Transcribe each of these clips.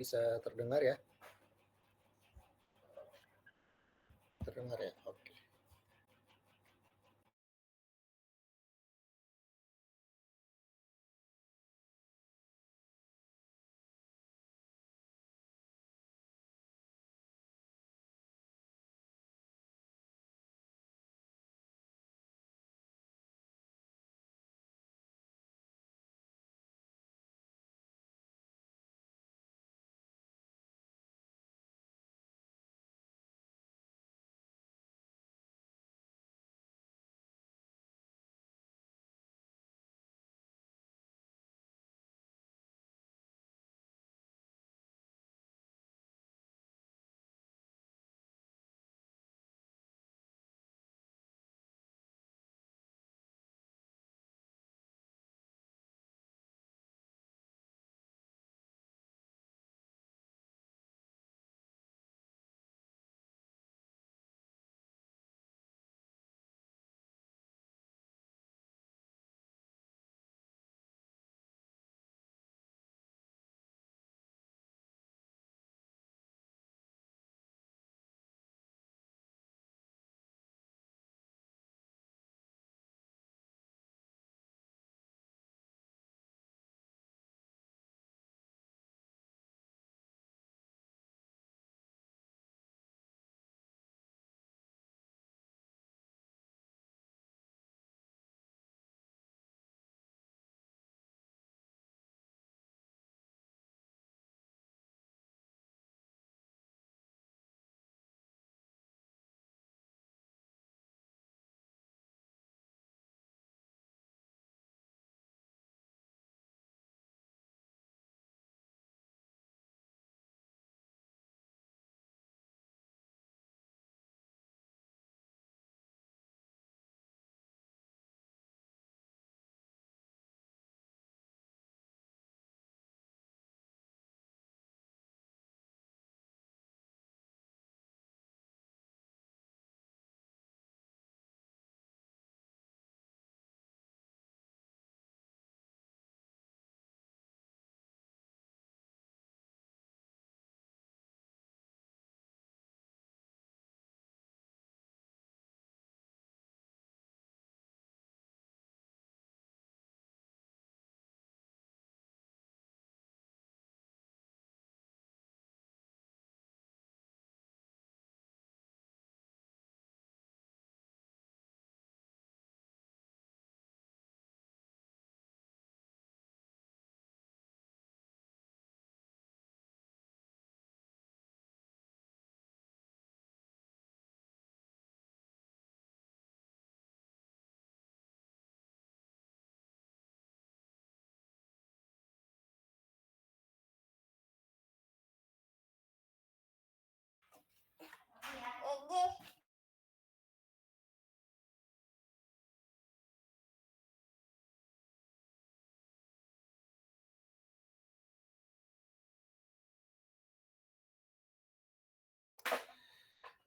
Bisa terdengar ya? Terdengar ya? Oke.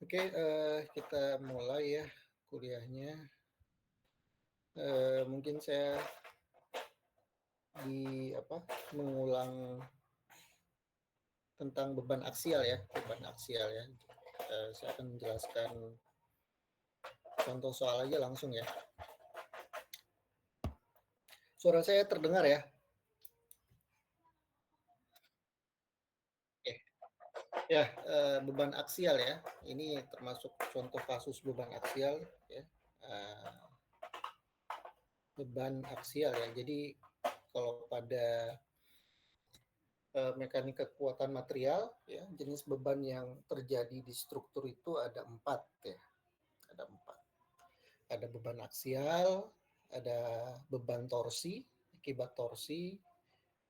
Oke, kita mulai ya kuliahnya. Mungkin saya mengulang tentang beban aksial ya. Saya akan menjelaskan contoh soal aja langsung ya. Suara saya terdengar ya? Oke. Ya, beban aksial ya. Ini termasuk contoh kasus beban aksial ya. Beban aksial ya. Jadi kalau pada mekanik kekuatan material ya, jenis beban yang terjadi di struktur itu ada 4 ya. Ada 4. Ada beban aksial, ada beban torsi, akibat torsi,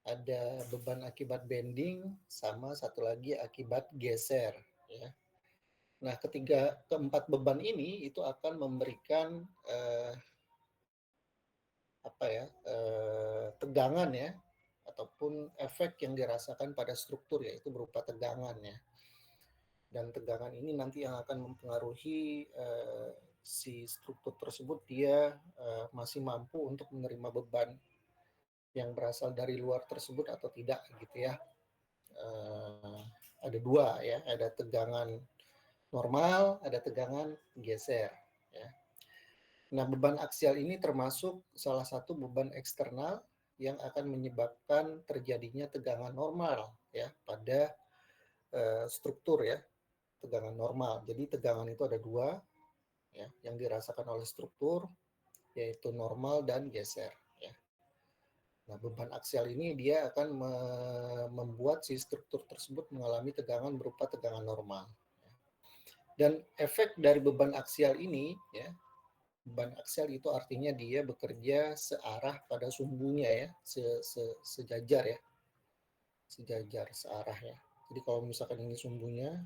ada beban akibat bending, sama satu lagi akibat geser ya. Nah, keempat beban ini itu akan memberikan tegangan ya, ataupun efek yang dirasakan pada struktur, yaitu berupa tegangan ya. Dan tegangan ini nanti yang akan mempengaruhi si struktur tersebut dia masih mampu untuk menerima beban yang berasal dari luar tersebut atau tidak gitu ya. ada dua ya, ada tegangan normal, ada tegangan geser ya. Nah, beban aksial ini termasuk salah satu beban eksternal yang akan menyebabkan terjadinya tegangan normal ya pada struktur ya, tegangan normal. Jadi tegangan itu ada dua ya, yang dirasakan oleh struktur yaitu normal dan geser ya. Nah, beban aksial ini dia akan membuat si struktur tersebut mengalami tegangan berupa tegangan normal. Dan efek dari beban aksial ini ya, beban aksial itu artinya dia bekerja searah pada sumbunya ya, sejajar ya, sejajar searah ya. Jadi kalau misalkan ini sumbunya,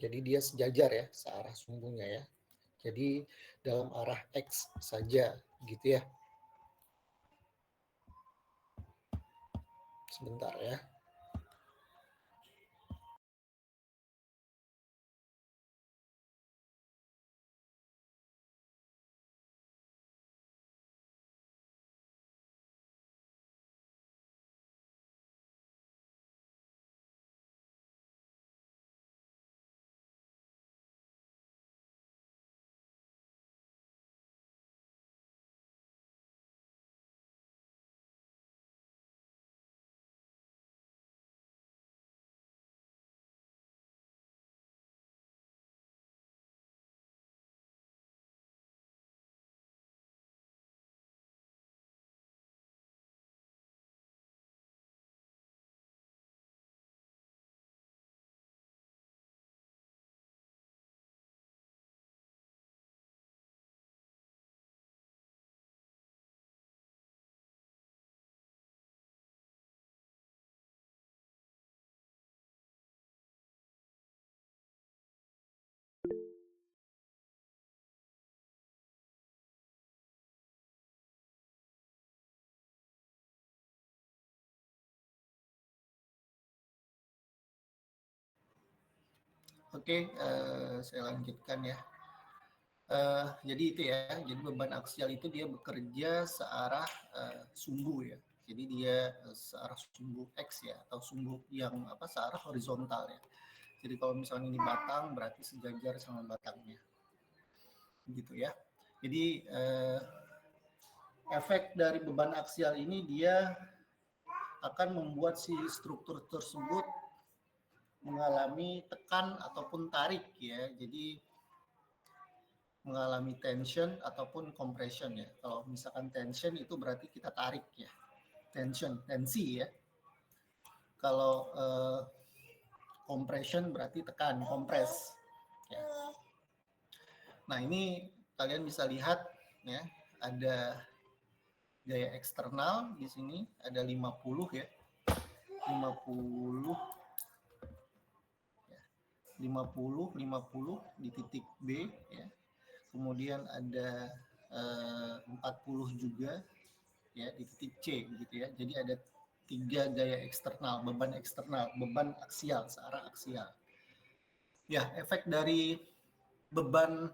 jadi dia sejajar ya, searah sumbunya ya. Jadi dalam arah X saja gitu ya. Sebentar ya. Oke, saya lanjutkan ya. Jadi itu ya, jadi beban aksial itu dia bekerja searah sumbu ya. Jadi dia searah sumbu X ya, atau sumbu yang searah horizontal ya. Jadi kalau misalnya ini batang berarti sejajar sama batangnya, gitu ya. Jadi efek dari beban aksial ini dia akan membuat si struktur tersebut mengalami tekan ataupun tarik ya. Jadi mengalami tension ataupun compression ya. Kalau misalkan tension itu berarti kita tarik ya. Tensi ya. Kalau compression berarti tekan, kompres. Ya. Nah, ini kalian bisa lihat ya, ada gaya eksternal di sini ada 50 ya. 50 ya. 50 di titik B ya. Kemudian ada 40 juga ya di titik C begitu ya. Jadi ada 3 gaya eksternal, beban aksial, searah aksial. Ya, efek dari beban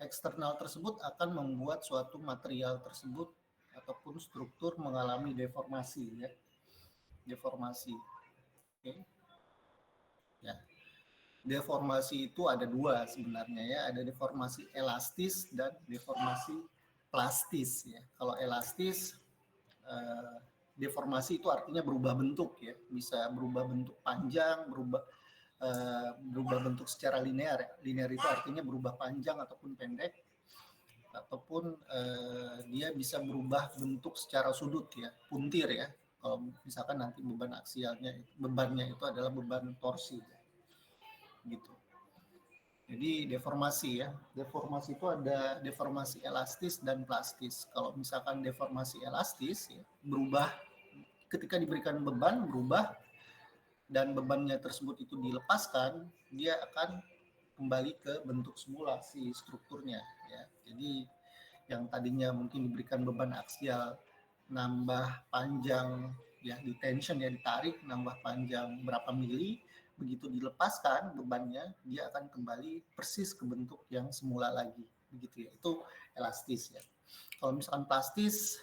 eksternal tersebut akan membuat suatu material tersebut ataupun struktur mengalami deformasi ya. Deformasi. Oke. Ya. Deformasi itu ada dua sebenarnya ya, ada deformasi elastis dan deformasi plastis ya. Kalau elastis deformasi itu artinya berubah bentuk ya, bisa berubah bentuk panjang, berubah bentuk secara linear. Linear itu artinya berubah panjang ataupun pendek, ataupun dia bisa berubah bentuk secara sudut ya, puntir ya. Kalau misalkan nanti bebannya itu adalah beban torsi ya. Gitu. Jadi deformasi ya. Deformasi itu ada deformasi elastis dan plastis. Kalau misalkan deformasi elastis ya, berubah ketika diberikan beban berubah dan bebannya tersebut itu dilepaskan, dia akan kembali ke bentuk semula si strukturnya ya. Jadi yang tadinya mungkin diberikan beban aksial nambah panjang ya, di tension ya, ditarik nambah panjang berapa mili, begitu dilepaskan bebannya dia akan kembali persis ke bentuk yang semula lagi begitu ya. Itu elastis ya. Kalau misalkan plastis,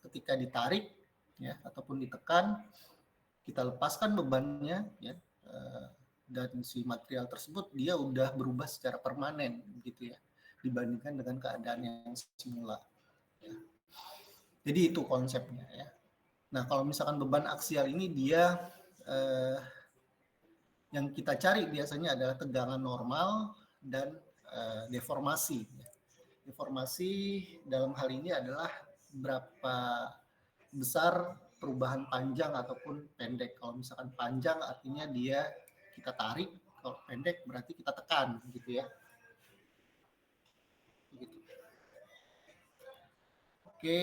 ketika ditarik ya ataupun ditekan, kita lepaskan bebannya ya, dan si material tersebut dia udah berubah secara permanen gitu ya, dibandingkan dengan keadaan yang semula. Ya. Jadi itu konsepnya ya. Nah kalau misalkan beban aksial ini dia yang kita cari biasanya adalah tegangan normal dan deformasi. Deformasi dalam hal ini adalah berapa besar perubahan panjang ataupun pendek. Kalau misalkan panjang artinya dia kita tarik, kalau pendek berarti kita tekan gitu ya. Gitu. Oke,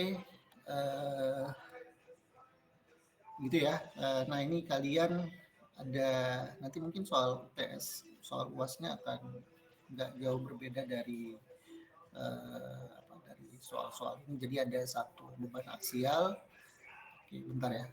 gitu ya. Nah ini kalian ada nanti mungkin soal UTS, soal UASnya akan nggak jauh berbeda dari dari soal-soal ini. Jadi ada satu beban aksial. Oke, bentar ya.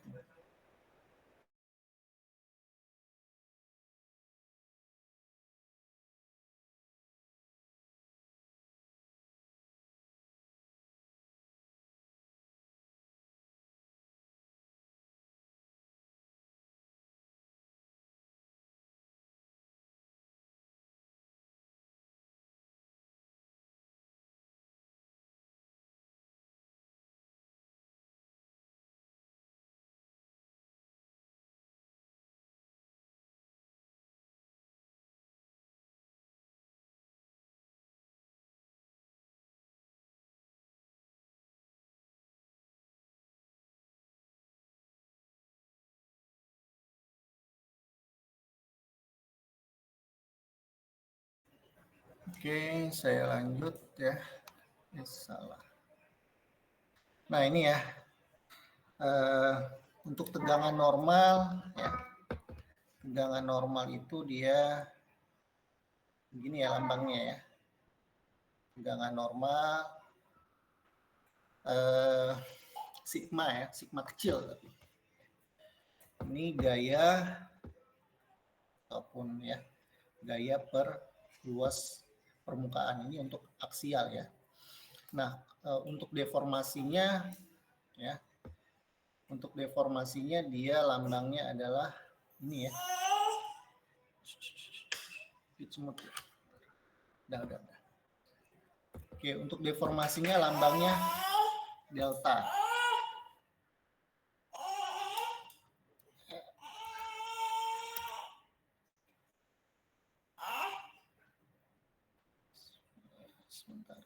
Oke, saya lanjut ya. Salah. Nah ini ya, untuk tegangan normal, ya, tegangan normal itu dia begini ya lambangnya ya. Tegangan normal, sigma ya, sigma kecil. Ini gaya ataupun ya gaya per luas permukaan ini untuk aksial ya. Nah, untuk deformasinya ya, untuk deformasinya dia lambangnya adalah ini ya. Udah. Oke, untuk deformasinya lambangnya delta. Sebentar.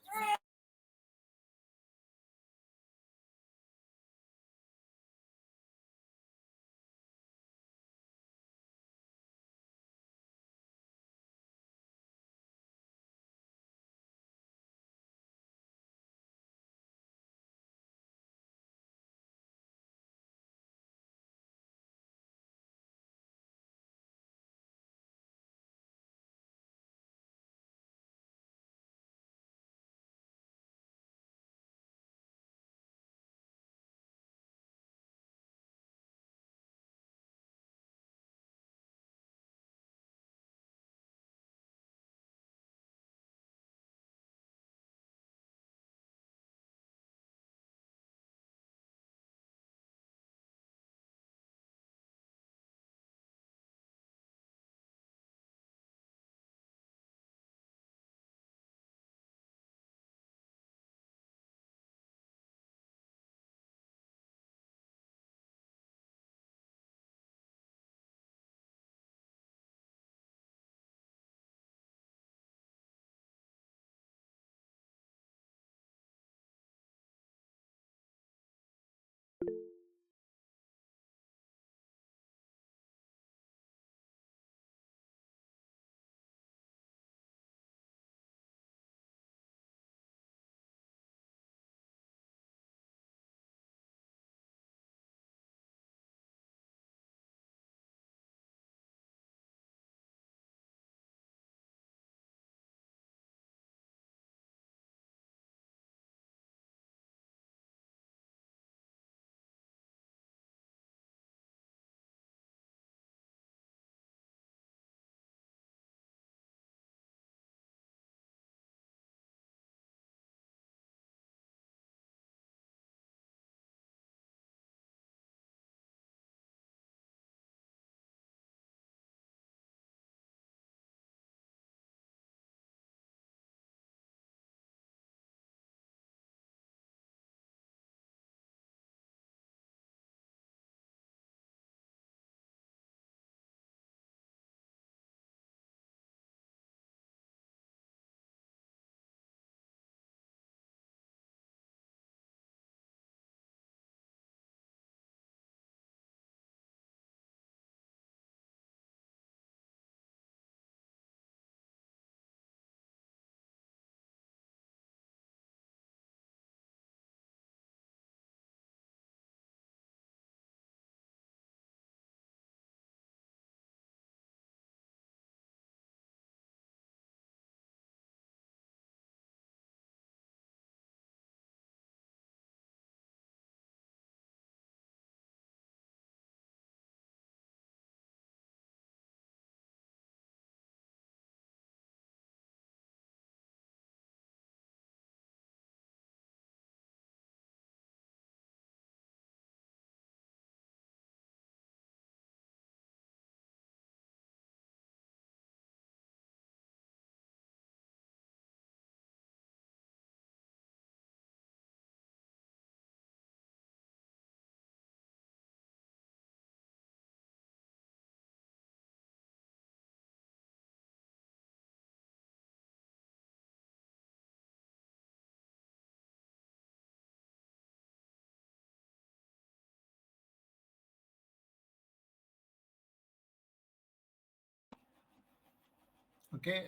Oke,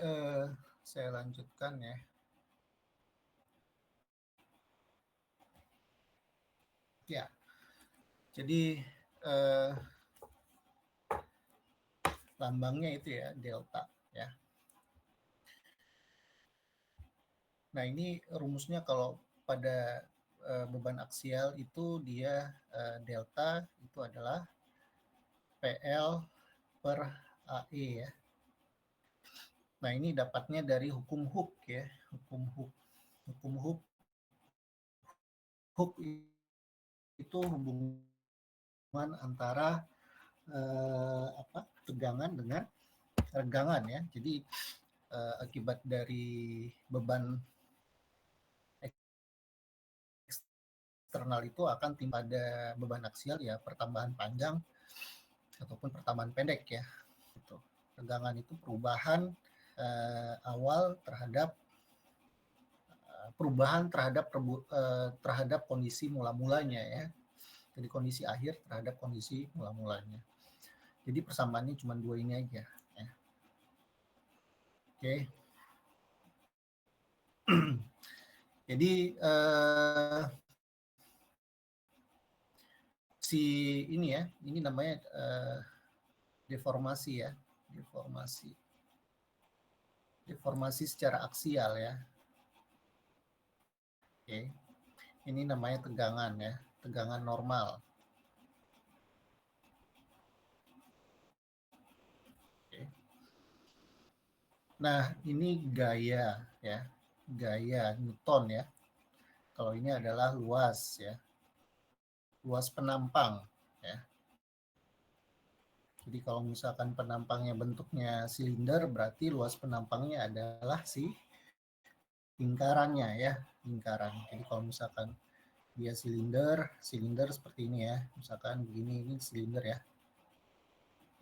saya lanjutkan ya. Ya, jadi lambangnya itu ya delta ya. Nah ini rumusnya kalau pada beban aksial itu dia delta itu adalah PL per AE ya. Nah ini dapatnya dari hukum Hooke ya, hukum Hooke. Hukum Hooke itu hubungan antara tegangan dengan regangan ya. Jadi akibat dari beban eksternal itu akan timpa pada beban aksial ya pertambahan panjang ataupun pertambahan pendek ya. Gitu. Tegangan itu perubahan awal terhadap terhadap kondisi mula-mulanya ya. Jadi kondisi akhir terhadap kondisi mula-mulanya. Jadi persamaannya cuma dua ini aja. Ya. Oke. Jadi si ini ya, ini namanya deformasi ya, deformasi secara aksial ya. Oke. Ini namanya tegangan ya, tegangan normal. Oke. Nah, ini gaya ya, gaya Newton ya. Kalau ini adalah luas ya, luas penampang ya. Jadi kalau misalkan penampangnya bentuknya silinder, berarti luas penampangnya adalah si lingkarannya ya, lingkaran. Jadi kalau misalkan dia silinder seperti ini ya, misalkan begini, ini silinder ya.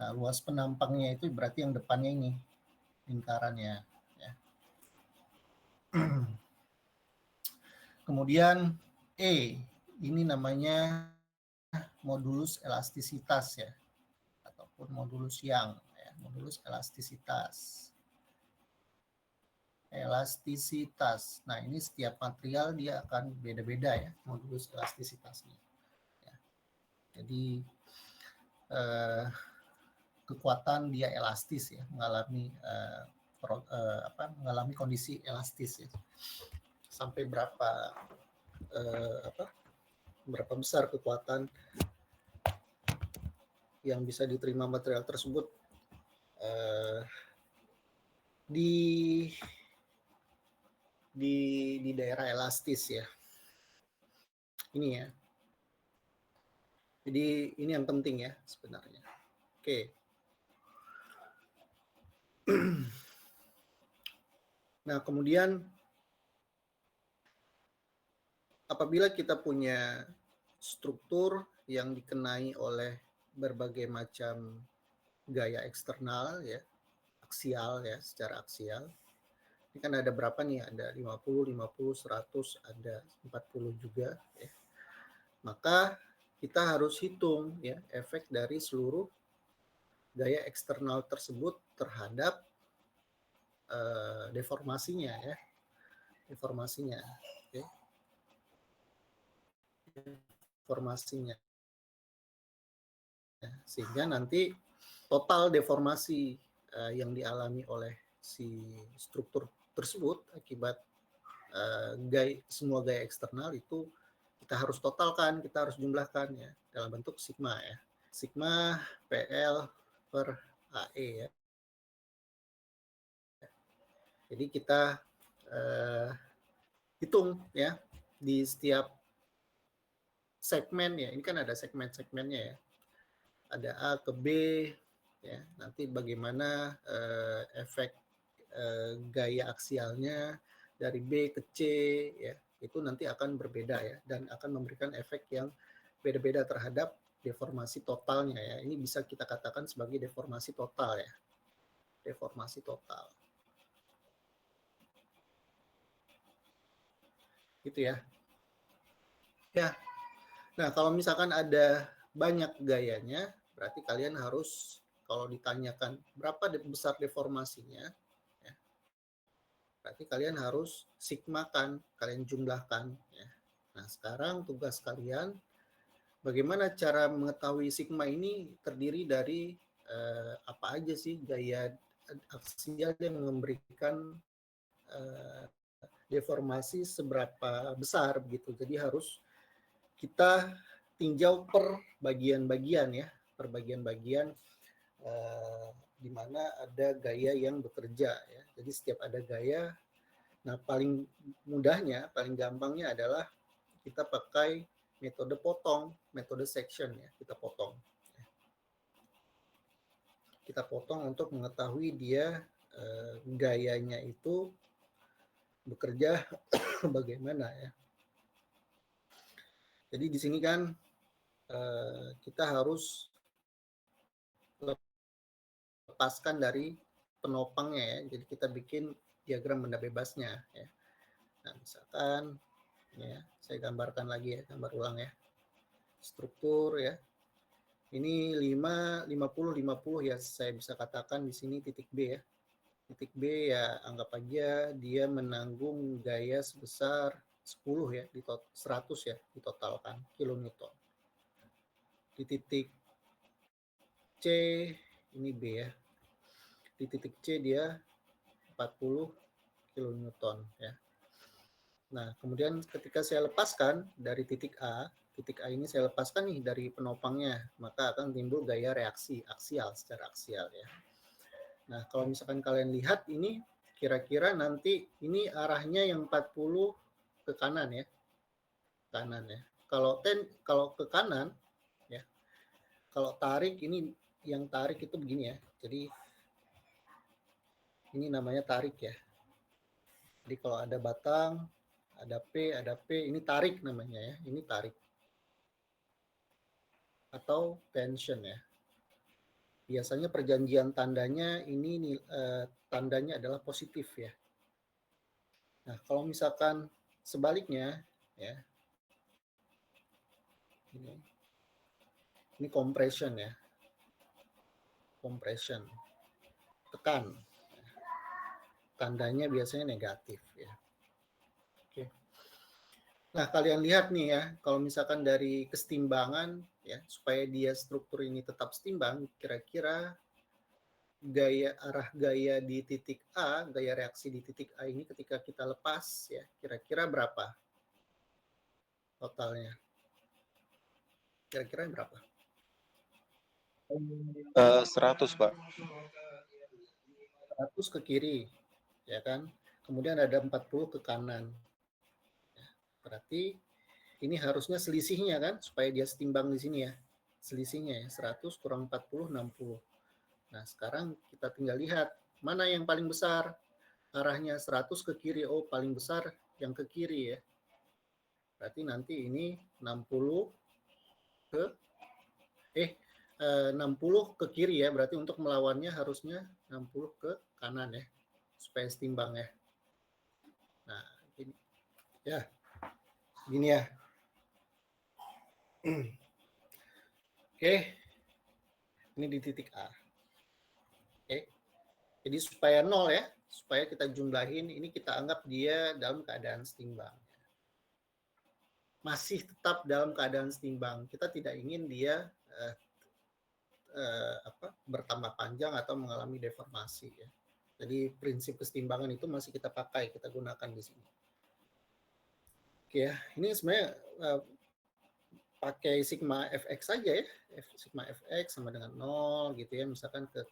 Nah, luas penampangnya itu berarti yang depannya ini, lingkarannya ya. Kemudian E, ini namanya modulus elastisitas ya, ataupun modulus Young ya, modulus elastisitas. Elastisitas. Nah, ini setiap material dia akan beda-beda ya modulus elastisitasnya. Ya. Jadi kekuatan dia elastis ya, mengalami kondisi elastis ya. Sampai berapa berapa besar kekuatan yang bisa diterima material tersebut di daerah elastis ya. Ini ya. Jadi ini yang penting ya sebenarnya. Oke. Nah, kemudian apabila kita punya struktur yang dikenai oleh berbagai macam gaya eksternal ya, aksial ya, secara aksial. Ini kan ada berapa nih? Ada 50, 50, 100, ada 40 juga ya. Maka kita harus hitung ya efek dari seluruh gaya eksternal tersebut terhadap deformasinya ya. Deformasinya. Okay. Deformasinya. Sehingga nanti total deformasi yang dialami oleh si struktur tersebut akibat semua gaya eksternal itu kita harus totalkan, kita harus jumlahkan ya dalam bentuk sigma ya. Sigma PL per AE ya. Jadi kita hitung ya di setiap segmen ya. Ini kan ada segmen-segmennya ya. Ada A ke B ya. Nanti bagaimana efek gaya aksialnya dari B ke C ya. Itu nanti akan berbeda ya dan akan memberikan efek yang beda-beda terhadap deformasi totalnya ya. Ini bisa kita katakan sebagai deformasi total ya. Deformasi total. Gitu ya. Ya. Nah, kalau misalkan ada banyak gayanya, berarti kalian harus kalau ditanyakan berapa besar deformasinya, Berarti kalian harus sigmakan, kalian jumlahkan. Ya. Nah, sekarang tugas kalian, bagaimana cara mengetahui sigma ini terdiri dari apa aja sih gaya aksial yang memberikan deformasi seberapa besar begitu. Jadi harus kita tinjau per bagian-bagian ya, per bagian-bagian di mana ada gaya yang bekerja ya. Jadi setiap ada gaya, nah paling mudahnya, paling gampangnya adalah kita pakai metode potong, metode section ya, kita potong. Kita potong untuk mengetahui dia gayanya itu bekerja bagaimana ya. Jadi di sini kan kita harus lepaskan dari penopangnya ya. Jadi kita bikin diagram benda bebasnya ya. Nah, misalkan ya, saya gambarkan lagi ya, gambar ulang ya. Struktur ya. Ini 5 50 50 ya, saya bisa katakan di sini titik B ya. Titik B ya anggap aja dia menanggung gaya sebesar 10 ya, di 100 ya ditotalkan kilonewton. Di titik C ini B ya. Di titik C dia 40 kilonewton ya. Nah, kemudian ketika saya lepaskan dari titik A ini saya lepaskan nih dari penopangnya, maka akan timbul gaya reaksi aksial secara aksial ya. Nah, kalau misalkan kalian lihat ini kira-kira nanti ini arahnya yang 40 ke kanan ya. Kanan ya. Kalau ke kanan ya. Kalau tarik ini yang tarik itu begini ya. Jadi ini namanya tarik ya. Jadi kalau ada batang, ada P, ini tarik namanya ya. Ini tarik. Atau tension ya. Biasanya perjanjian tandanya ini tandanya adalah positif ya. Nah, kalau misalkan sebaliknya ya. Ini compression ya. Compression. Tekan. Tandanya biasanya negatif ya. Oke. Nah, kalian lihat nih ya, kalau misalkan dari kesetimbangan ya, supaya dia struktur ini tetap setimbang, kira-kira arah gaya di titik A, gaya reaksi di titik A ini ketika kita lepas ya, kira-kira berapa totalnya? Kira-kira berapa? 100, Pak. 100 ke kiri, ya kan? Kemudian ada 40 ke kanan. Berarti ini harusnya selisihnya kan, supaya dia setimbang di sini ya. Selisihnya ya, 100 kurang 40, 60. Nah, sekarang kita tinggal lihat, mana yang paling besar? Arahnya 100 ke kiri, oh paling besar yang ke kiri ya. Berarti nanti ini 60 ke 60 ke kiri ya, berarti untuk melawannya harusnya 60 ke kanan ya, supaya setimbang ya. Nah, gini ya, gini ya. Oke, ini di titik A. Oke, jadi supaya 0 ya, supaya kita jumlahin, ini kita anggap dia dalam keadaan setimbang. Masih tetap dalam keadaan setimbang. Kita tidak ingin dia bertambah panjang atau mengalami deformasi ya. Jadi prinsip kesetimbangan itu masih kita pakai, kita gunakan di sini. Oke ya, ini sebenarnya pakai sigma fx saja ya. Sigma fx sama dengan 0 gitu ya, misalkan ke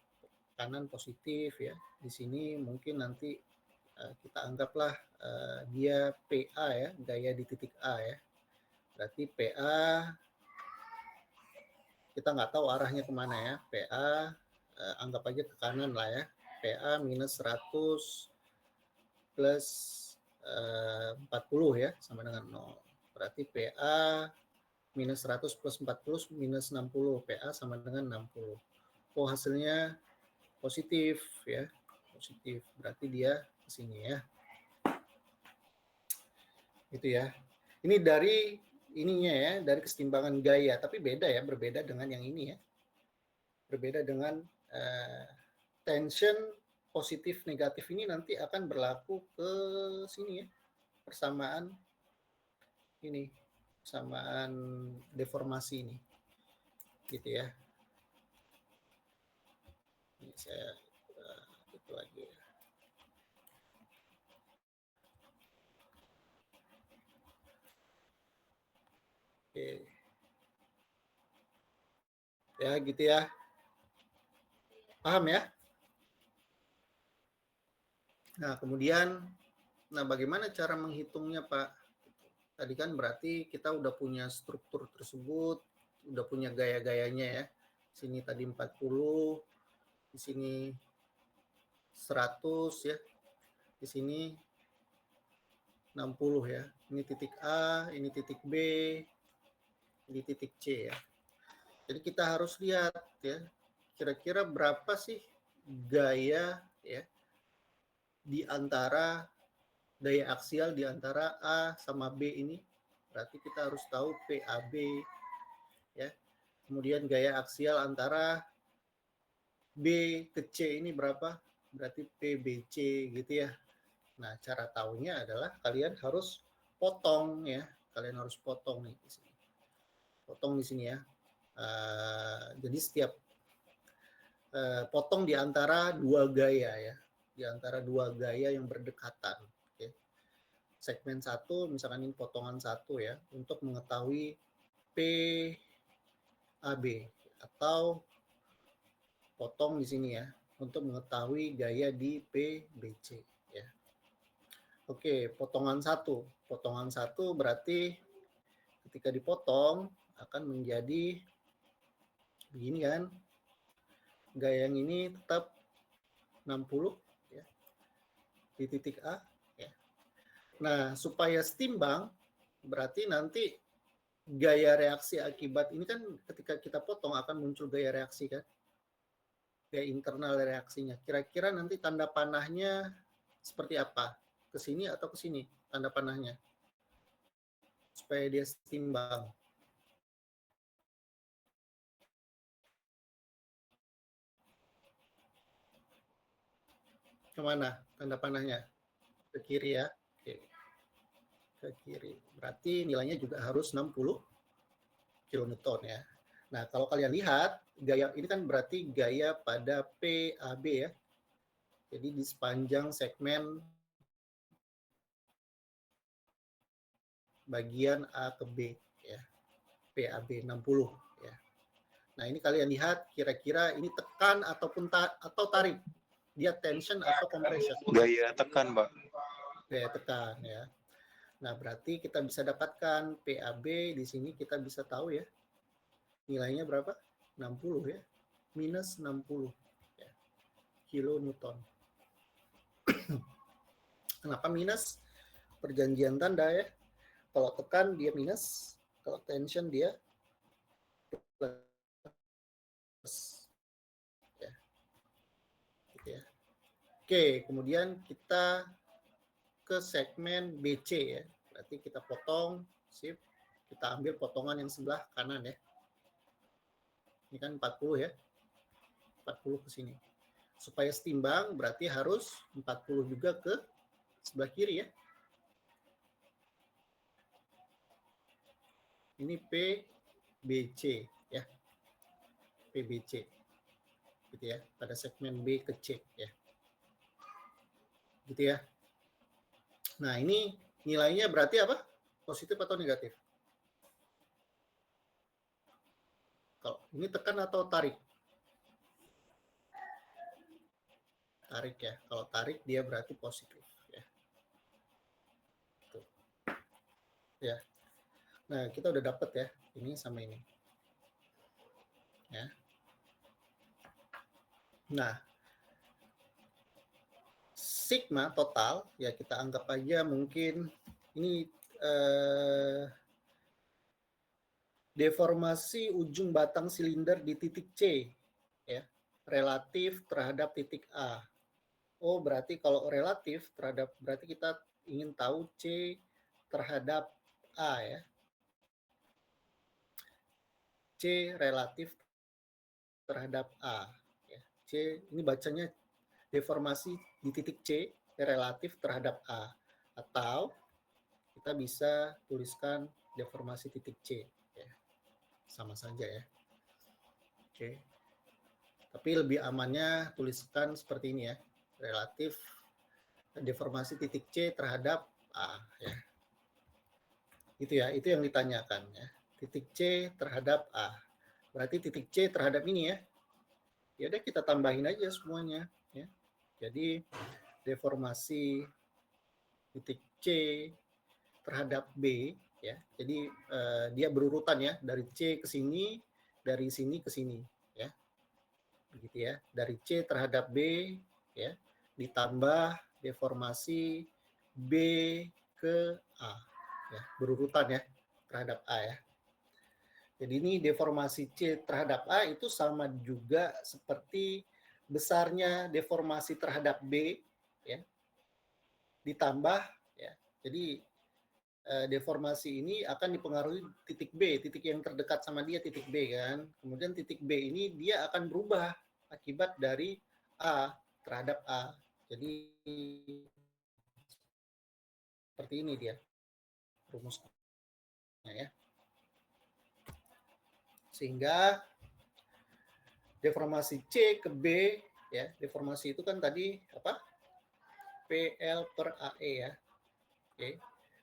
kanan positif ya. Di sini mungkin nanti kita anggaplah dia PA ya, gaya di titik A ya. Berarti PA kita nggak tahu arahnya kemana ya. PA anggap aja ke kanan lah ya. PA minus 100 plus 40 ya, sama dengan 0. Berarti PA minus 100 plus 40 minus 60. PA sama dengan 60. Oh, hasilnya positif ya. Positif. Berarti dia ke sini ya. Itu ya. Ini dari ininya ya, dari kesetimbangan gaya, tapi beda ya, berbeda dengan yang ini ya. Berbeda dengan tension positif negatif ini nanti akan berlaku ke sini ya, persamaan ini, persamaan deformasi ini, gitu ya. Ini saya itu lagi ya. Oke. Ya gitu ya. Paham ya? Nah, kemudian bagaimana cara menghitungnya, Pak? Tadi kan berarti kita udah punya struktur tersebut, udah punya gaya-gayanya ya. Sini tadi 40, di sini 100 ya. Di sini 60 ya. Ini titik A, ini titik B, ini titik C ya. Jadi kita harus lihat ya, kira-kira berapa sih gaya ya di antara daya aksial di antara A sama B ini. Berarti kita harus tahu PAB ya. Kemudian gaya aksial antara B ke C ini berapa? Berarti PBC gitu ya. Nah, cara tahunya adalah kalian harus potong ya. Kalian harus potong nih di sini. Potong di sini ya. Jadi setiap potong di antara dua gaya ya. Di antara dua gaya yang berdekatan. Oke. Segmen 1, misalkan ini potongan 1 ya, untuk mengetahui PAB atau potong di sini ya, untuk mengetahui gaya di PBC ya. Oke, potongan 1. Potongan 1 berarti ketika dipotong akan menjadi begini kan. Gaya yang ini tetap 60 ya, di titik A ya. Nah, supaya setimbang berarti nanti gaya reaksi akibat ini kan ketika kita potong akan muncul gaya reaksi kan. Gaya internal reaksinya. Kira-kira nanti tanda panahnya seperti apa? Ke sini atau ke sini tanda panahnya? Supaya dia setimbang. Kemana tanda panahnya? Ke kiri ya. Oke. Ke kiri. Berarti nilainya juga harus 60 kilonewton ya. Nah, kalau kalian lihat, gaya ini kan berarti gaya pada PAB ya. Jadi di sepanjang segmen bagian A ke B ya. PAB 60 ya. Nah, ini kalian lihat kira-kira ini tekan ataupun atau tarik. Dia tension atau compression. Gaya tekan, Pak. Gaya tekan ya. Nah, berarti kita bisa dapatkan PAB di sini kita bisa tahu ya. Nilainya berapa? 60 ya. Minus 60 ya. Kilonewton. Kenapa minus? Perjanjian tanda ya. Kalau tekan dia minus, kalau tension dia plus. Ya. Gitu ya. Oke, kemudian kita ke segmen BC ya. Berarti kita potong, sip. Kita ambil potongan yang sebelah kanan ya. Ini kan 40 ya. 40 ke sini. Supaya setimbang berarti harus 40 juga ke sebelah kiri ya. Ini PBC ya. PBC. Gitu ya. Pada segmen B ke C ya. Gitu ya. Nah, ini nilainya berarti apa? Positif atau negatif? Kalau ini tekan atau tarik? Tarik ya. Kalau tarik dia berarti positif ya. Tuh. Ya. Nah, kita udah dapat ya. Ini sama ini. Ya. Nah, sigma total ya kita anggap aja mungkin ini deformasi ujung batang silinder di titik C ya, relatif terhadap titik A. Oh, berarti kalau relatif terhadap berarti kita ingin tahu C terhadap A ya. C relatif terhadap A ya. C ini bacanya deformasi di titik C relatif terhadap A, atau kita bisa tuliskan deformasi titik C, ya. Sama saja ya. Oke. Tapi lebih amannya tuliskan seperti ini ya, relatif deformasi titik C terhadap A, ya. Itu ya, itu yang ditanyakan ya. Titik C terhadap A. Berarti titik C terhadap ini ya. Ya udah kita tambahin aja semuanya ya. Jadi deformasi titik C terhadap B ya. Jadi dia berurutan ya, dari C ke sini, dari sini ke sini ya. Begitu ya. Dari C terhadap B ya, ditambah deformasi B ke A ya, berurutan ya terhadap A ya. Jadi ini deformasi C terhadap A itu sama juga seperti besarnya deformasi terhadap B ya, ditambah ya. Jadi deformasi ini akan dipengaruhi titik B, titik yang terdekat sama dia titik B kan. Kemudian titik B ini dia akan berubah akibat dari A terhadap A. Jadi seperti ini dia rumusnya ya. Sehingga deformasi C ke B ya, deformasi itu kan tadi apa? PL per AE ya. Oke.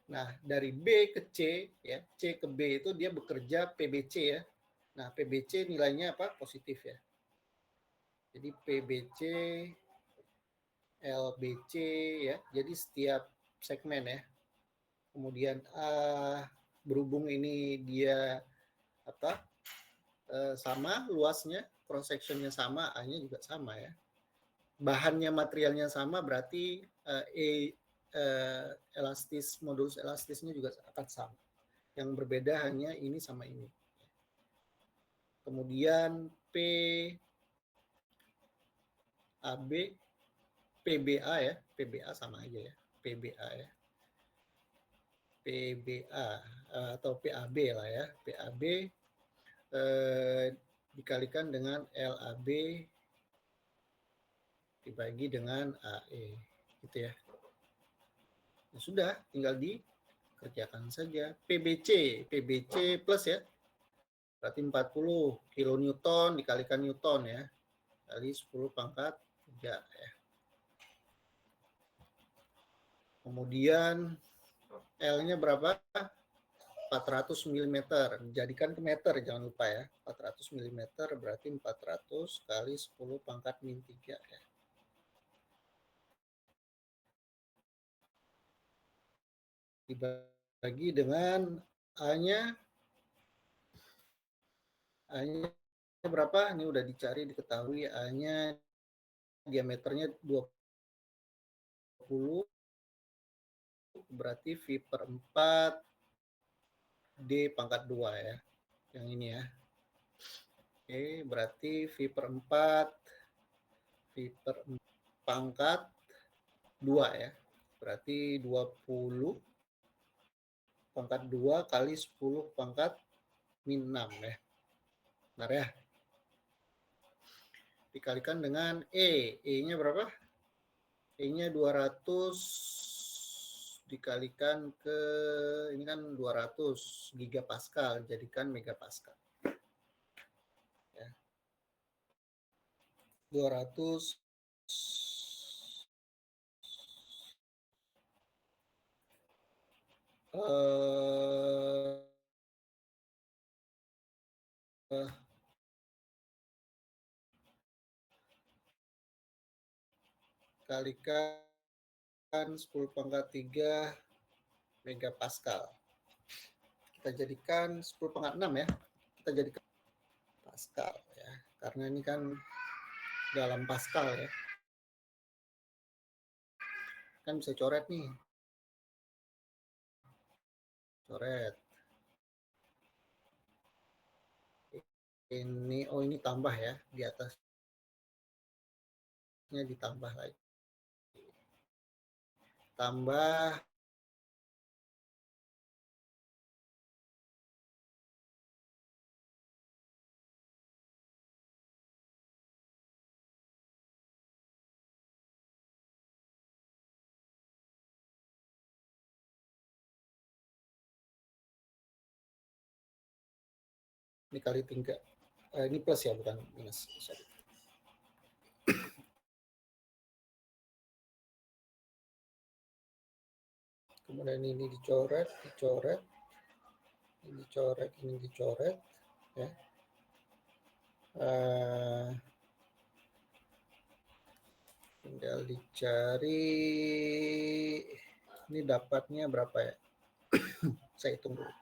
Nah, dari B ke C ya, C ke B itu dia bekerja PBC ya. Nah, PBC nilainya apa? Positif ya. Jadi PBC LBC ya. Jadi setiap segmen ya. Kemudian berhubung ini dia apa? Sama luasnya, cross sectionnya sama, A-nya juga sama ya. Bahannya materialnya sama berarti elastis, modulus elastisnya juga akan sama. Yang berbeda hanya ini sama ini. Kemudian PAB, PBA ya, PBA sama aja ya, PBA ya, PBA atau PAB lah ya, PAB dikalikan dengan LAB dibagi dengan AE, gitu ya. Ya sudah, tinggal dikerjakan saja. PBC plus ya, berarti 40 kilonewton dikalikan newton ya, kali 10 pangkat 3 ya. Kemudian L-nya berapa? 400 mm. Jadikan ke meter, jangan lupa ya. 400 mm berarti 400 kali 10 pangkat min 3 ya. Dibagi dengan A-nya berapa? Ini udah dicari, diketahui. A-nya diameternya 20, berarti V per 4 D pangkat 2 ya. Yang ini ya. Oke, berarti V per 4 pangkat 2 ya. Berarti 20 pangkat 2 kali 10 pangkat min 6 ya. Benar ya. Dikalikan dengan E. E-nya berapa? E-nya 200 dikalikan ke, ini kan 200 gigapascal, jadikan megapascal. Ya. 200 kalikan 10 pangkat 3 megapascal. Kita jadikan 10 pangkat 6 ya. Kita jadikan pascal ya. Karena ini kan dalam pascal ya. Kan bisa coret nih. Coret. Ini, oh ini tambah ya. Di atasnya ditambah lagi. Tambah Ini kali 3. Ini plus ya, bukan minus. Sorry. Kemudian ini dicoret, ini dicoret, ini dicoret, ya. Tinggal dicari, ini dapatnya berapa ya? Saya hitung dulu.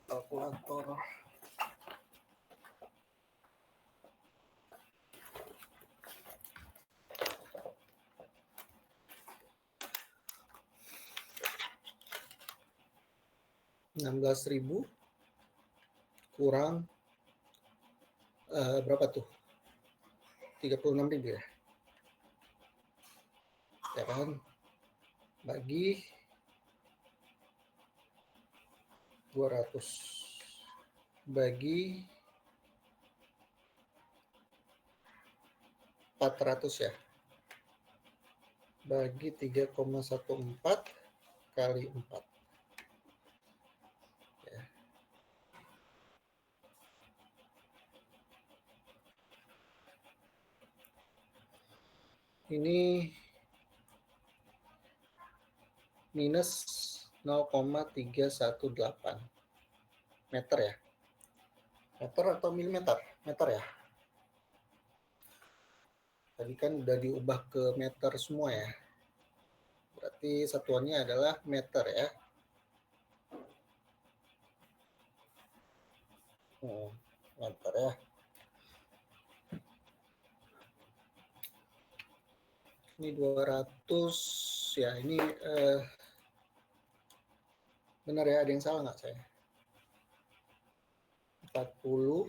Kalkulator. $16.000 kurang berapa tuh? 36.000 ya? Ya kan? Bagi 200 bagi 400 ya. Bagi 3,14 kali 4. Ya. Ini minus 0,318 meter ya. Meter atau milimeter? Meter ya. Tadi kan udah diubah ke meter semua ya. Berarti satuannya adalah meter ya. Meter ya. Ini 200 ya. Ini benar ya, ada yang salah nggak saya? 40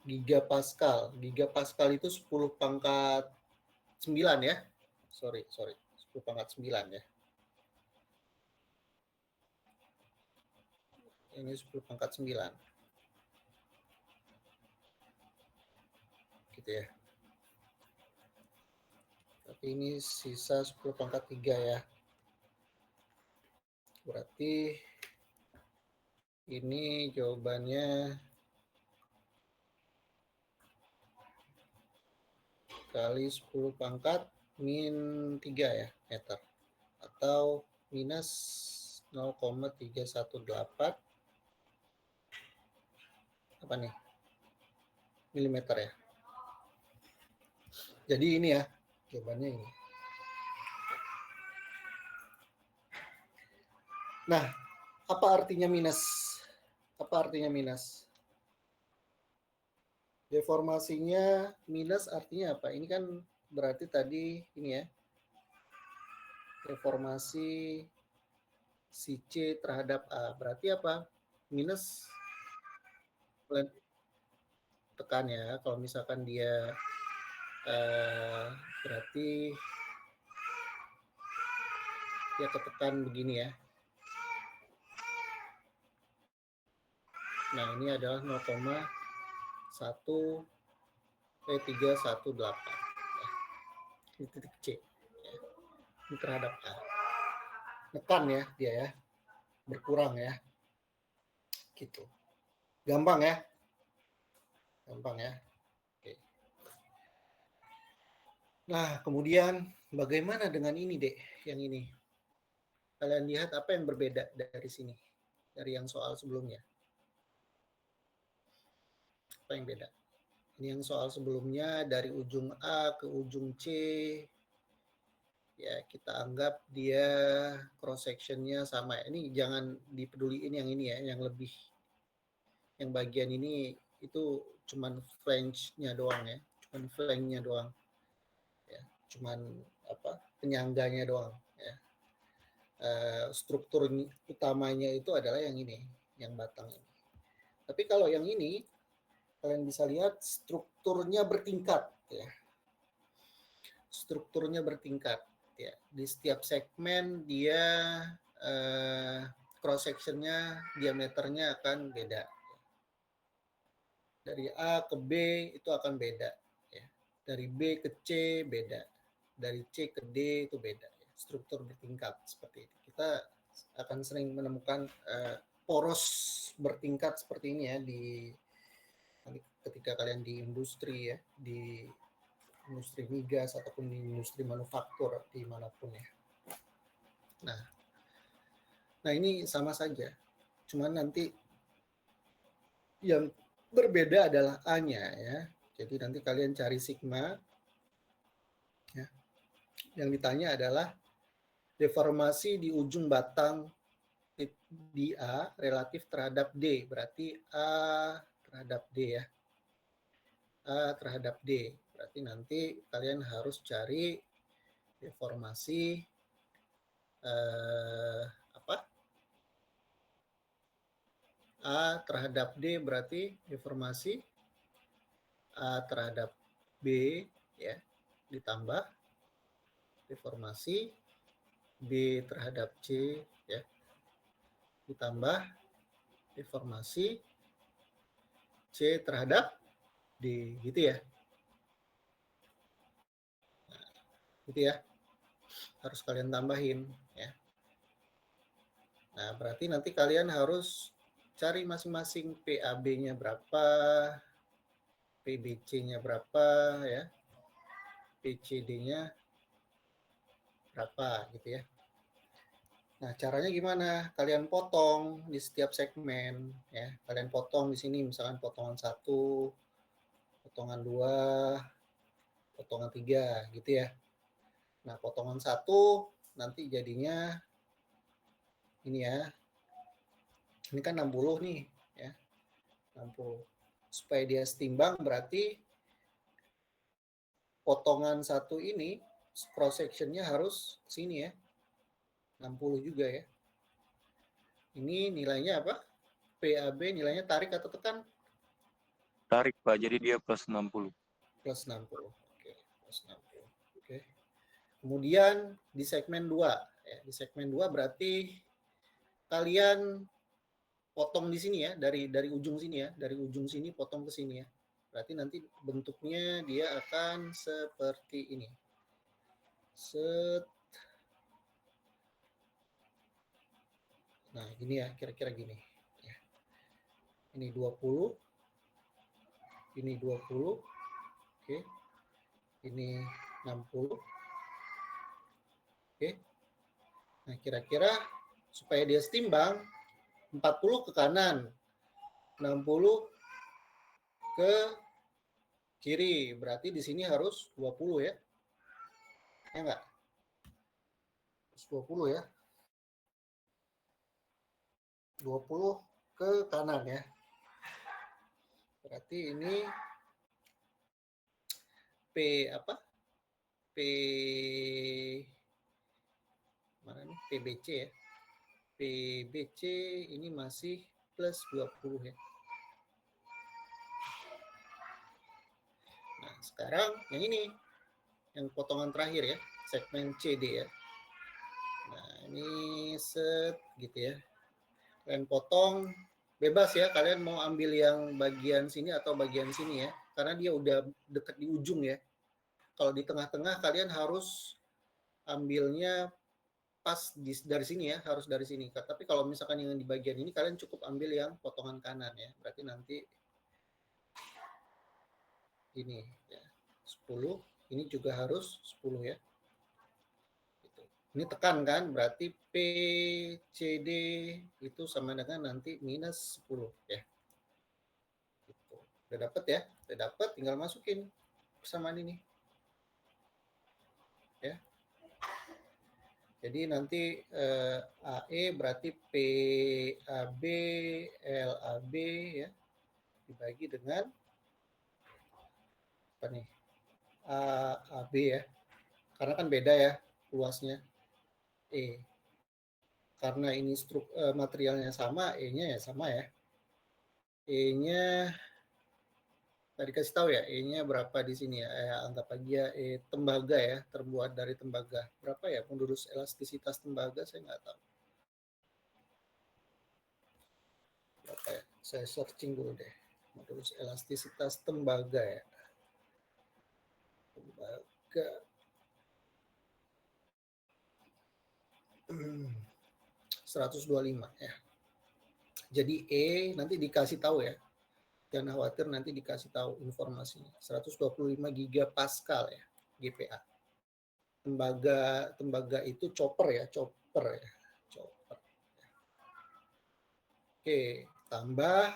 gigapascal. Gigapascal itu 10 pangkat 9 ya. Sorry. 10 pangkat 9 ya. Ini 10 pangkat 9. Gitu ya. Tapi ini sisa 10 pangkat 3 ya. Berarti ini jawabannya kali 10 pangkat min 3 ya, meter. Atau minus 0,318 apa nih? Milimeter ya. Jadi ini ya, jawabannya ini. Nah, apa artinya minus? Apa artinya minus? Deformasinya minus artinya apa? Ini kan berarti tadi ini ya, deformasi si C terhadap A. Berarti apa? Minus tekan ya. Kalau misalkan dia berarti dia ketekan begini ya. Nah, ini adalah 0,1318 ya. Ini titik C ya. Ini terhadap A. Tekan ya dia ya. Berkurang ya. Gitu. Gampang ya? Gampang ya. Oke. Nah, kemudian bagaimana dengan ini, Dek? Yang ini. Kalian lihat apa yang berbeda dari sini? Dari yang soal sebelumnya. Apa yang beda? Ini yang soal sebelumnya dari ujung A ke ujung C. Ya, kita anggap dia cross sectionnya sama. Ini jangan dipeduliin yang ini ya, yang lebih. Yang bagian ini itu cuman flange-nya doang ya. Cuman flank-nya doang. Ya, cuman apa? Penyangganya doang ya. Struktur utamanya itu adalah yang ini, yang batang ini. Tapi kalau yang ini, kalian bisa lihat strukturnya bertingkat ya. Strukturnya bertingkat ya. Di setiap segmen dia cross sectionnya, diameternya akan beda. Dari A ke B itu akan beda. Ya. Dari B ke C beda. Dari C ke D itu beda. Ya. Struktur bertingkat seperti itu. Kita akan sering menemukan poros bertingkat seperti ini ya di ketika kalian di industri ya, di industri migas ataupun di industri manufaktur dimanapun ya. Nah ini sama saja. Cuman nanti yang berbeda adalah A-nya ya. Jadi nanti kalian cari sigma. Ya. Yang ditanya adalah deformasi di ujung batang di A relatif terhadap D. Berarti A terhadap D ya. A terhadap D. Berarti nanti kalian harus cari deformasi apa? A terhadap D berarti deformasi A terhadap B ya ditambah deformasi B terhadap C ya ditambah deformasi C terhadap D gitu ya. Nah, gitu ya. Harus kalian tambahin ya. Nah, berarti nanti kalian harus cari masing-masing PAB-nya berapa, PBC-nya berapa ya. PCD-nya berapa gitu ya. Nah, caranya gimana? Kalian potong di setiap segmen ya. Kalian potong di sini misalkan potongan 1, potongan 2, potongan 3 gitu ya. Nah, potongan 1 nanti jadinya ini ya. Ini kan 60 nih ya. 60. Supaya dia setimbang berarti potongan 1 ini cross sectionnya harus sini ya. 60 juga ya. Ini nilainya apa? PAB nilainya tarik atau tekan? Tarik, Pak. Jadi dia plus 60. Plus 60. Oke, plus 60. Oke. Kemudian di segmen 2. Ya, di segmen 2 berarti kalian potong di sini ya, dari ujung sini ya, dari ujung sini potong ke sini ya. Berarti nanti bentuknya dia akan seperti ini. Set. Nah, ini ya, kira-kira gini. Ya. Ini 20. Ini 20. Oke. Ini 60. Oke. Nah, kira-kira supaya dia setimbang 40 ke kanan, 60 ke kiri. Berarti di sini harus 20 ya. Ya enggak? Harus 20 ya. 20 ke kanan ya. Berarti ini P apa? P mana nih? PBC ya. PBC ini masih plus 20 ya. Nah, sekarang yang ini yang potongan terakhir ya, segmen CD ya. Nah, ini set gitu ya. Kalian potong bebas ya, kalian mau ambil yang bagian sini atau bagian sini ya. Karena dia udah dekat di ujung ya. Kalau di tengah-tengah kalian harus ambilnya pas dari sini ya, harus dari sini. Tapi kalau misalkan yang di bagian ini kalian cukup ambil yang potongan kanan ya. Berarti nanti ini ya 10, ini juga harus 10 ya. Gitu. Ini tekan kan, berarti PCD itu sama dengan nanti minus 10 ya. Gitu. Udah dapat ya? Udah dapat, tinggal masukin persamaan ini. Ya. Jadi nanti AE berarti PAB LAB ya dibagi dengan apa nih? AAB ya. Karena kan beda ya luasnya E. Karena ini materialnya sama, E-nya ya sama ya. E-nya tadi kasih tahu ya, E-nya berapa di sini ya? Anggap aja E tembaga ya, terbuat dari tembaga. Berapa ya modulus elastisitas tembaga saya nggak tahu. apa ya? Saya searching dulu deh. Modulus elastisitas tembaga ya. Tembaga. 125 ya. Jadi E nanti dikasih tahu ya. Jangan khawatir, nanti dikasih tahu informasinya. 125 gigapascal ya, GPa. Tembaga itu chopper ya, chopper ya. Chopper. Oke, tambah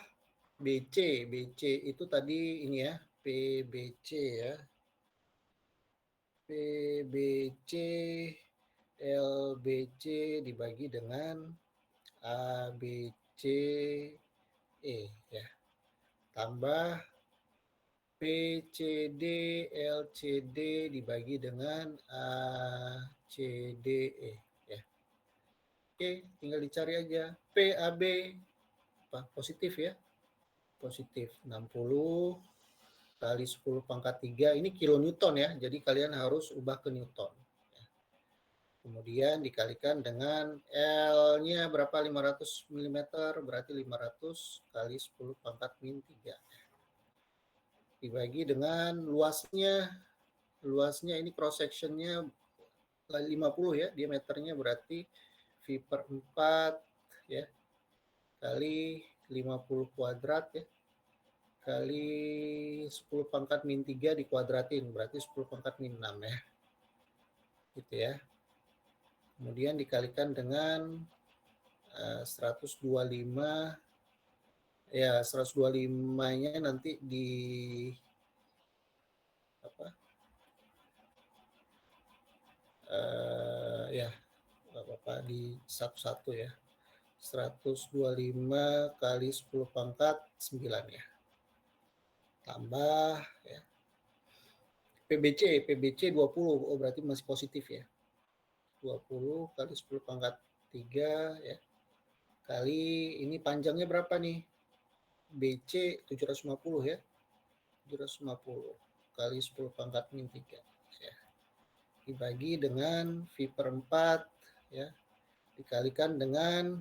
BC. BC itu tadi ini ya, PBC ya. PBC LBC dibagi dengan ABC E ya. Tambah PCD LCD dibagi dengan ACDE ya. Oke, tinggal dicari aja. PAB apa? Positif ya. Positif 60 kali 10 pangkat 3 ini kilonewton ya. Jadi kalian harus ubah ke newton. Kemudian dikalikan dengan L-nya berapa? 500 mm, berarti 500 kali 10 pangkat min 3. Dibagi dengan luasnya ini cross sectionnya 50 ya, diameternya berarti V per 4 ya, kali 50 kuadrat ya, kali 10 pangkat min 3 dikuadratin, berarti 10 pangkat min 6 ya. Gitu ya. Kemudian dikalikan dengan 125 ya, 125-nya nanti di apa? Ya, apa di satu-satu ya. 125 kali 10 pangkat 9 ya. Tambah ya. PBC 20. Oh, berarti masih positif ya. 20 kali 10 pangkat 3 ya. Kali ini panjangnya berapa nih? BC 750 ya. 750 kali 10 pangkat min 3 ya. Dibagi dengan V per 4 ya. Dikalikan dengan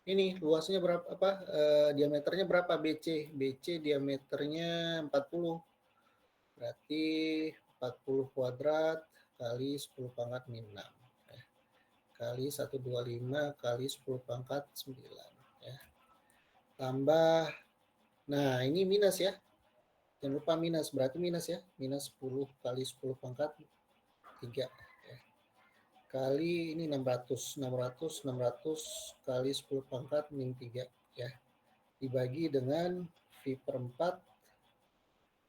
ini luasnya berapa, diameternya berapa BC? BC diameternya 40. Berarti 40 kuadrat kali 10 pangkat min 6 ya. Kali 125 kali 10 pangkat 9 ya. Tambah, nah ini minus ya. Jangan lupa minus, berarti minus ya. Minus 10 kali 10 pangkat 3 ya. Kali ini 600 kali 10 pangkat min 3 ya. Dibagi dengan V per 4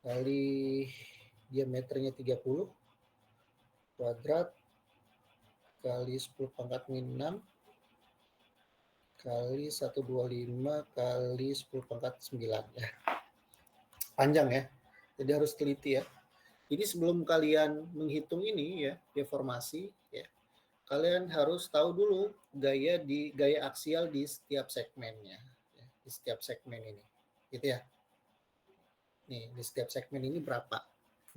kali diameternya 30 kuadrat kali 10 pangkat min 6 kali 125 kali 10 pangkat 9 ya. Panjang ya. Jadi harus teliti ya. Jadi sebelum kalian menghitung ini ya, deformasi ya, kalian harus tahu dulu gaya aksial di setiap segmennya ya, di setiap segmen ini. Gitu ya. Nih, di setiap segmen ini berapa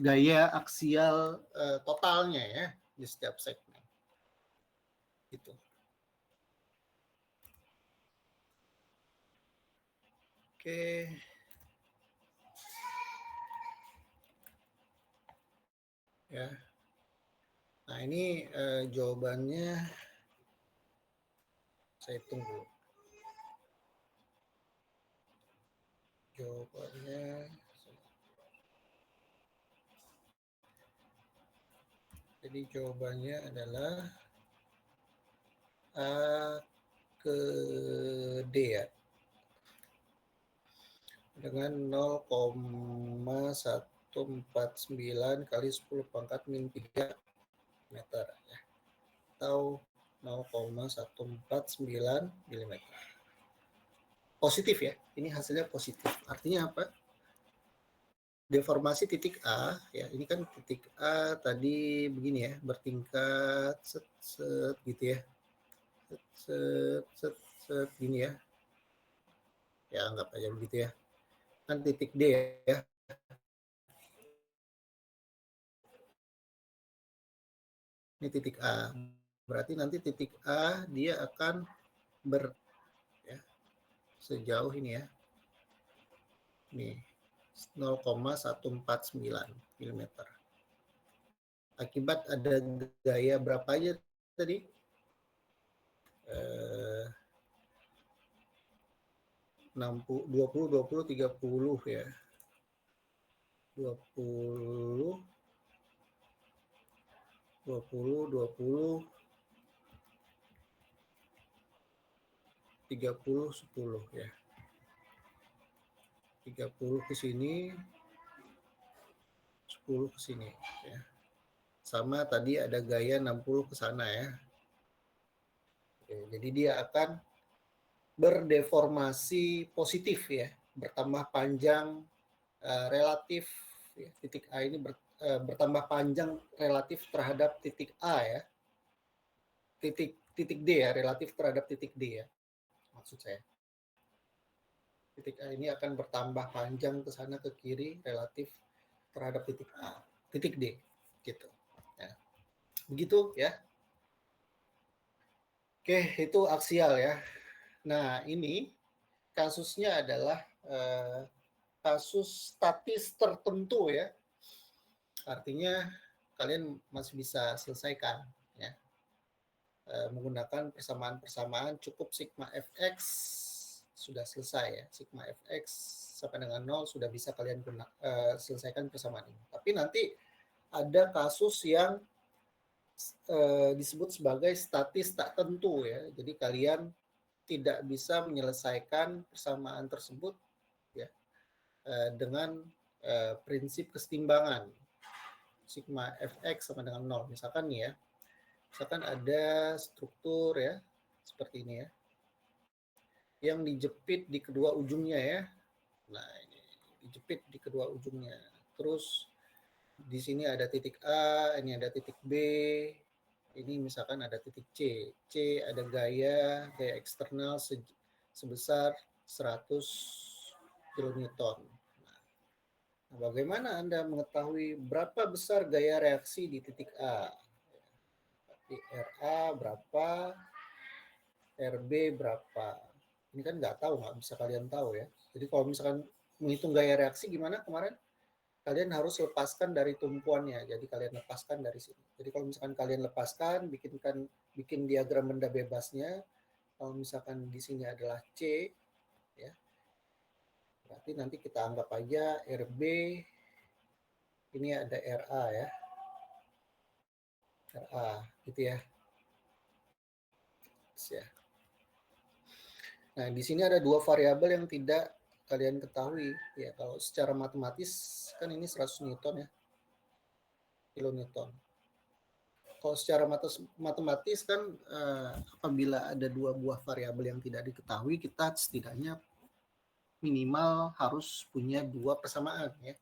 gaya aksial totalnya ya di setiap segmen. Gitu. Oke. Ya. Nah, ini jawabannya saya tunggu. Jawabannya jadi jawabannya adalah A ke D ya. Dengan 0,149 kali 10 pangkat min 3 meter ya. Atau 0,149 mm. Positif ya. Ini hasilnya positif. Artinya apa? Deformasi titik A ya, ini kan titik A tadi begini ya, bertingkat set set gitu ya. Set set set gini ya. Ya anggap aja begitu ya. Kan titik D ya. Ini titik A. Berarti nanti titik A dia akan sejauh ini ya. Nih, 0,149 mm. Akibat ada gaya berapa aja tadi? 60, 20, 20, 30 ya. 20, 20, 20, 30, 10 ya. 30 ke sini, 10 ke sini ya. Sama tadi ada gaya 60 ke sana ya. Oke, jadi dia akan berdeformasi positif ya, bertambah panjang relatif ya, titik A ini bertambah panjang relatif terhadap titik A ya. Titik D ya, relatif terhadap titik D ya. Maksud saya. Titik A ini akan bertambah panjang ke sana ke kiri relatif terhadap titik A, titik D gitu. Ya. Begitu ya. Oke, itu aksial ya. Nah, ini kasusnya adalah kasus statis tertentu ya. Artinya kalian masih bisa selesaikan ya. Menggunakan persamaan-persamaan cukup sigma fx sudah selesai ya. Sigma fx sampai dengan 0 sudah bisa kalian selesaikan persamaan ini. Tapi nanti ada kasus yang disebut sebagai statis tak tentu ya. Jadi kalian tidak bisa menyelesaikan persamaan tersebut ya dengan prinsip kesetimbangan sigma fx sama dengan 0. Misalkan nih ya, misalkan ada struktur ya seperti ini ya, yang dijepit di kedua ujungnya ya. Nah ini dijepit di kedua ujungnya. Terus di sini ada titik A, ini ada titik B, ini misalkan ada titik C. C ada gaya eksternal sebesar 100 kilonewton. Nah, bagaimana Anda mengetahui berapa besar gaya reaksi di titik A? Di RA berapa, RB berapa? Ini kan nggak tahu, nggak bisa kalian tahu ya. Jadi kalau misalkan menghitung gaya reaksi gimana kemarin? Kalian harus lepaskan dari tumpuannya. Jadi kalian lepaskan dari sini. Jadi kalau misalkan kalian lepaskan, bikin diagram benda bebasnya. Kalau misalkan di sini adalah C, ya, berarti nanti kita anggap aja RB, ini ada RA ya. RA, gitu ya. Nah, di sini ada dua variabel yang tidak kalian ketahui ya. Kalau secara matematis kan ini 100 Newton ya, kilonewton. Kalau secara matematis kan apabila ada dua buah variabel yang tidak diketahui, kita setidaknya minimal harus punya dua persamaan ya.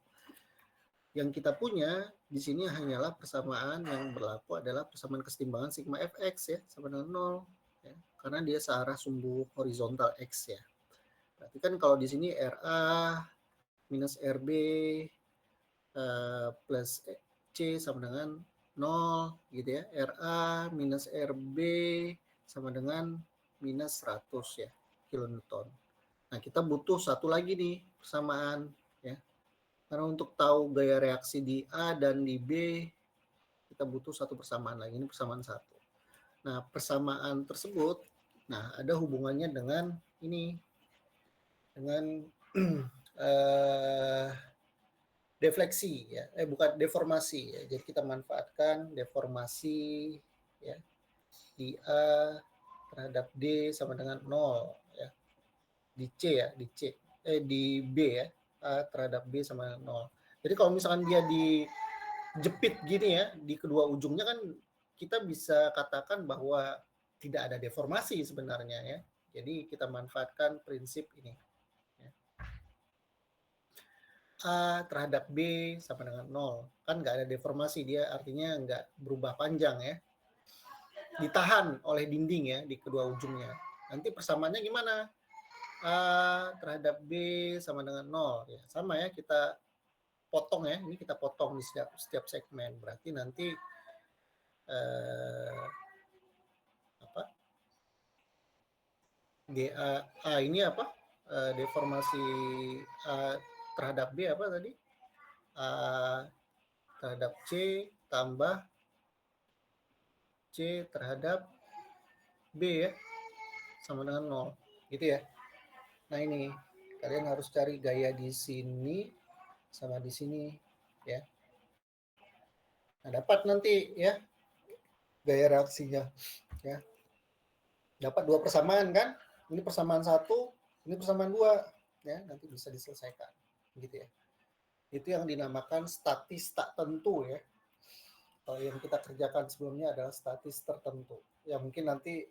Yang kita punya di sini hanyalah persamaan yang berlaku adalah persamaan kesetimbangan sigma fx ya sama dengan 0 ya, karena dia searah sumbu horizontal x ya. Berarti kan kalau di sini RA minus RB plus C sama dengan 0 gitu ya. RA minus RB sama dengan minus 100 ya kilonewton. Nah, kita butuh satu lagi nih persamaan ya. Karena untuk tahu gaya reaksi di A dan di B, kita butuh satu persamaan lagi. Ini persamaan satu. Nah, persamaan tersebut, nah ada hubungannya dengan ini, dengan defleksi ya, bukan deformasi ya. Jadi kita manfaatkan deformasi ya di A terhadap D sama dengan 0 ya. Di C ya, di B ya, A terhadap B sama dengan 0. Jadi kalau misalkan dia dijepit gini ya di kedua ujungnya kan kita bisa katakan bahwa tidak ada deformasi sebenarnya ya. Jadi kita manfaatkan prinsip ini. A terhadap B sama dengan 0. Kan nggak ada deformasi, dia artinya nggak berubah panjang ya. Ditahan oleh dinding ya di kedua ujungnya. Nanti persamaannya gimana? A terhadap B sama dengan 0. Ya, sama ya, kita potong ya. Ini kita potong di setiap segmen. Berarti nanti GA A ini apa? deformasi terhadap B apa tadi? Terhadap C tambah C terhadap B ya, sama dengan 0. Gitu ya. Nah ini, kalian harus cari gaya di sini sama di sini ya. Nah dapat nanti ya gaya reaksinya ya. Dapat 2 persamaan kan? Ini persamaan 1, ini persamaan 2 ya, nanti bisa diselesaikan gitu ya. Itu yang dinamakan statis tak tentu ya. Kalau yang kita kerjakan sebelumnya adalah statis tertentu. Ya mungkin nanti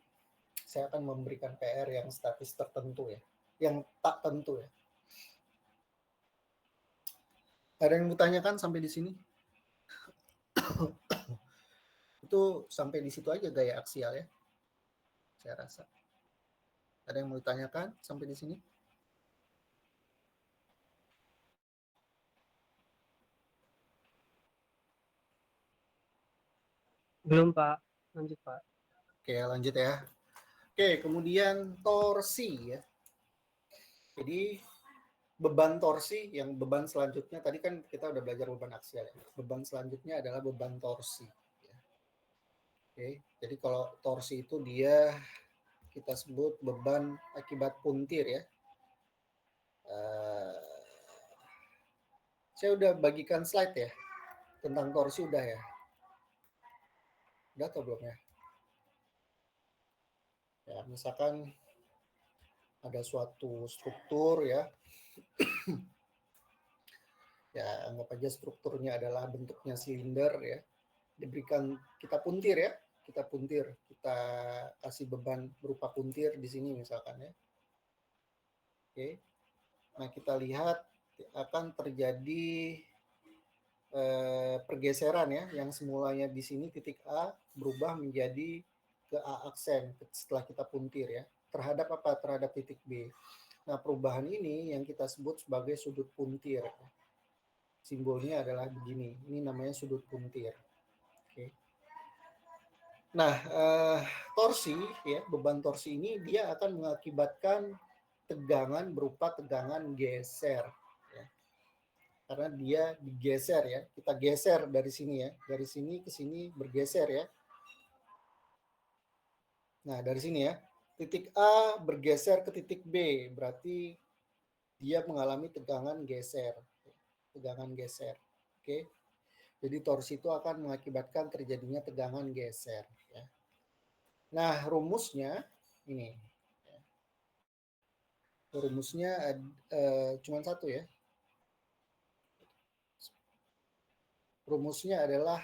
saya akan memberikan PR yang statis tertentu ya, yang tak tentu ya. Ada yang mau tanyakan sampai di sini? Itu sampai di situ aja gaya aksial ya, saya rasa. Ada yang mau ditanyakan sampai di sini? Belum, Pak. Lanjut, Pak. Oke, lanjut ya. Oke, kemudian torsi ya. Jadi beban torsi, yang beban selanjutnya tadi kan kita udah belajar beban aksial ya. Beban selanjutnya adalah beban torsi ya. Oke, jadi kalau torsi itu dia kita sebut beban akibat puntir ya. Saya udah bagikan slide ya tentang torsi, udah ya. Udah atau belum ya? Ya, misalkan ada suatu struktur ya. Ya, anggap aja strukturnya adalah bentuknya silinder ya. Diberikan kita puntir ya. Kita puntir, kita kasih beban berupa puntir di sini misalkan ya. Oke. Nah, kita lihat akan terjadi pergeseran ya, yang semulanya di sini titik A berubah menjadi ke A aksen setelah kita puntir ya. Terhadap apa? Terhadap titik B. Nah, perubahan ini yang kita sebut sebagai sudut puntir. Simbolnya adalah begini. Ini namanya sudut puntir. Oke. Nah, torsi ya, beban torsi ini dia akan mengakibatkan tegangan berupa tegangan geser ya. Karena dia digeser ya. Kita geser dari sini ya. Dari sini ke sini bergeser ya. Nah, dari sini ya. Titik A bergeser ke titik B, berarti dia mengalami tegangan geser. Tegangan geser. Oke. Jadi torsi itu akan mengakibatkan terjadinya tegangan geser ya. Nah, rumusnya ini. Rumusnya cuma satu ya. Rumusnya adalah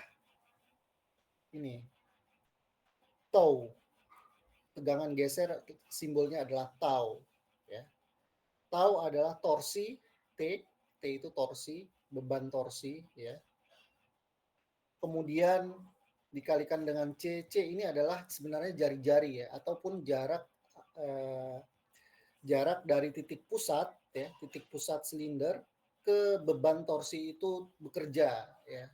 ini. Tau. Tegangan geser simbolnya adalah tau ya. Tau adalah torsi T, T itu torsi, beban torsi ya. Kemudian dikalikan dengan C, C ini adalah sebenarnya jari-jari ya, ataupun jarak dari titik pusat ya, titik pusat silinder ke beban torsi itu bekerja ya.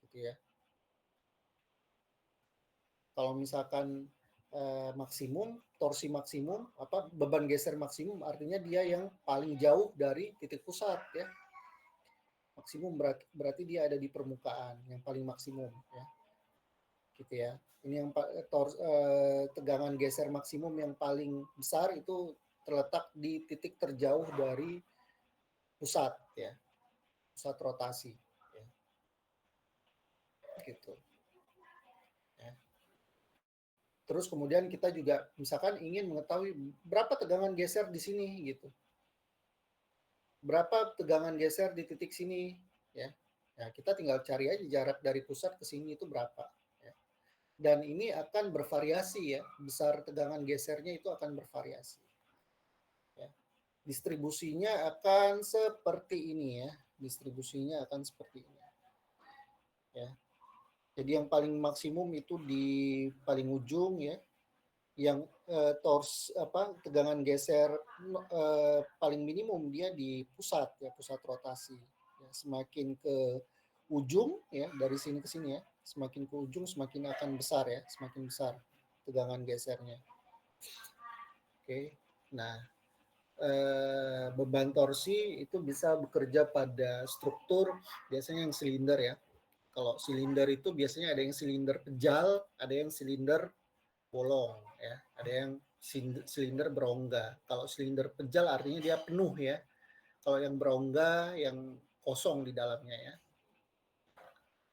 Gitu ya. Kalau misalkan maksimum, torsi maksimum, apa beban geser maksimum artinya dia yang paling jauh dari titik pusat ya. Maksimum berarti dia ada di permukaan yang paling maksimum ya. Gitu ya. Ini yang tegangan geser maksimum yang paling besar itu terletak di titik terjauh dari pusat ya. Pusat rotasi ya. Gitu. Ya. Terus kemudian kita juga misalkan ingin mengetahui berapa tegangan geser di sini gitu. Berapa tegangan geser di titik sini ya. Nah, kita tinggal cari aja jarak dari pusat ke sini itu berapa ya. Dan ini akan bervariasi ya. Besar tegangan gesernya itu akan bervariasi. Ya. Distribusinya akan seperti ini ya. Distribusinya akan seperti ini. Ya. Jadi yang paling maksimum itu di paling ujung ya. Yang tegangan geser paling minimum dia di pusat ya, pusat rotasi ya. Semakin ke ujung ya, dari sini ke sini ya, semakin ke ujung semakin akan besar ya, semakin besar tegangan gesernya. Oke. Nah, beban torsi itu bisa bekerja pada struktur biasanya yang silinder ya. Kalau silinder itu biasanya ada yang silinder pejal, ada yang silinder bolong ya, ada yang silinder berongga. Kalau silinder pejal artinya dia penuh ya. Kalau yang berongga yang kosong di dalamnya ya.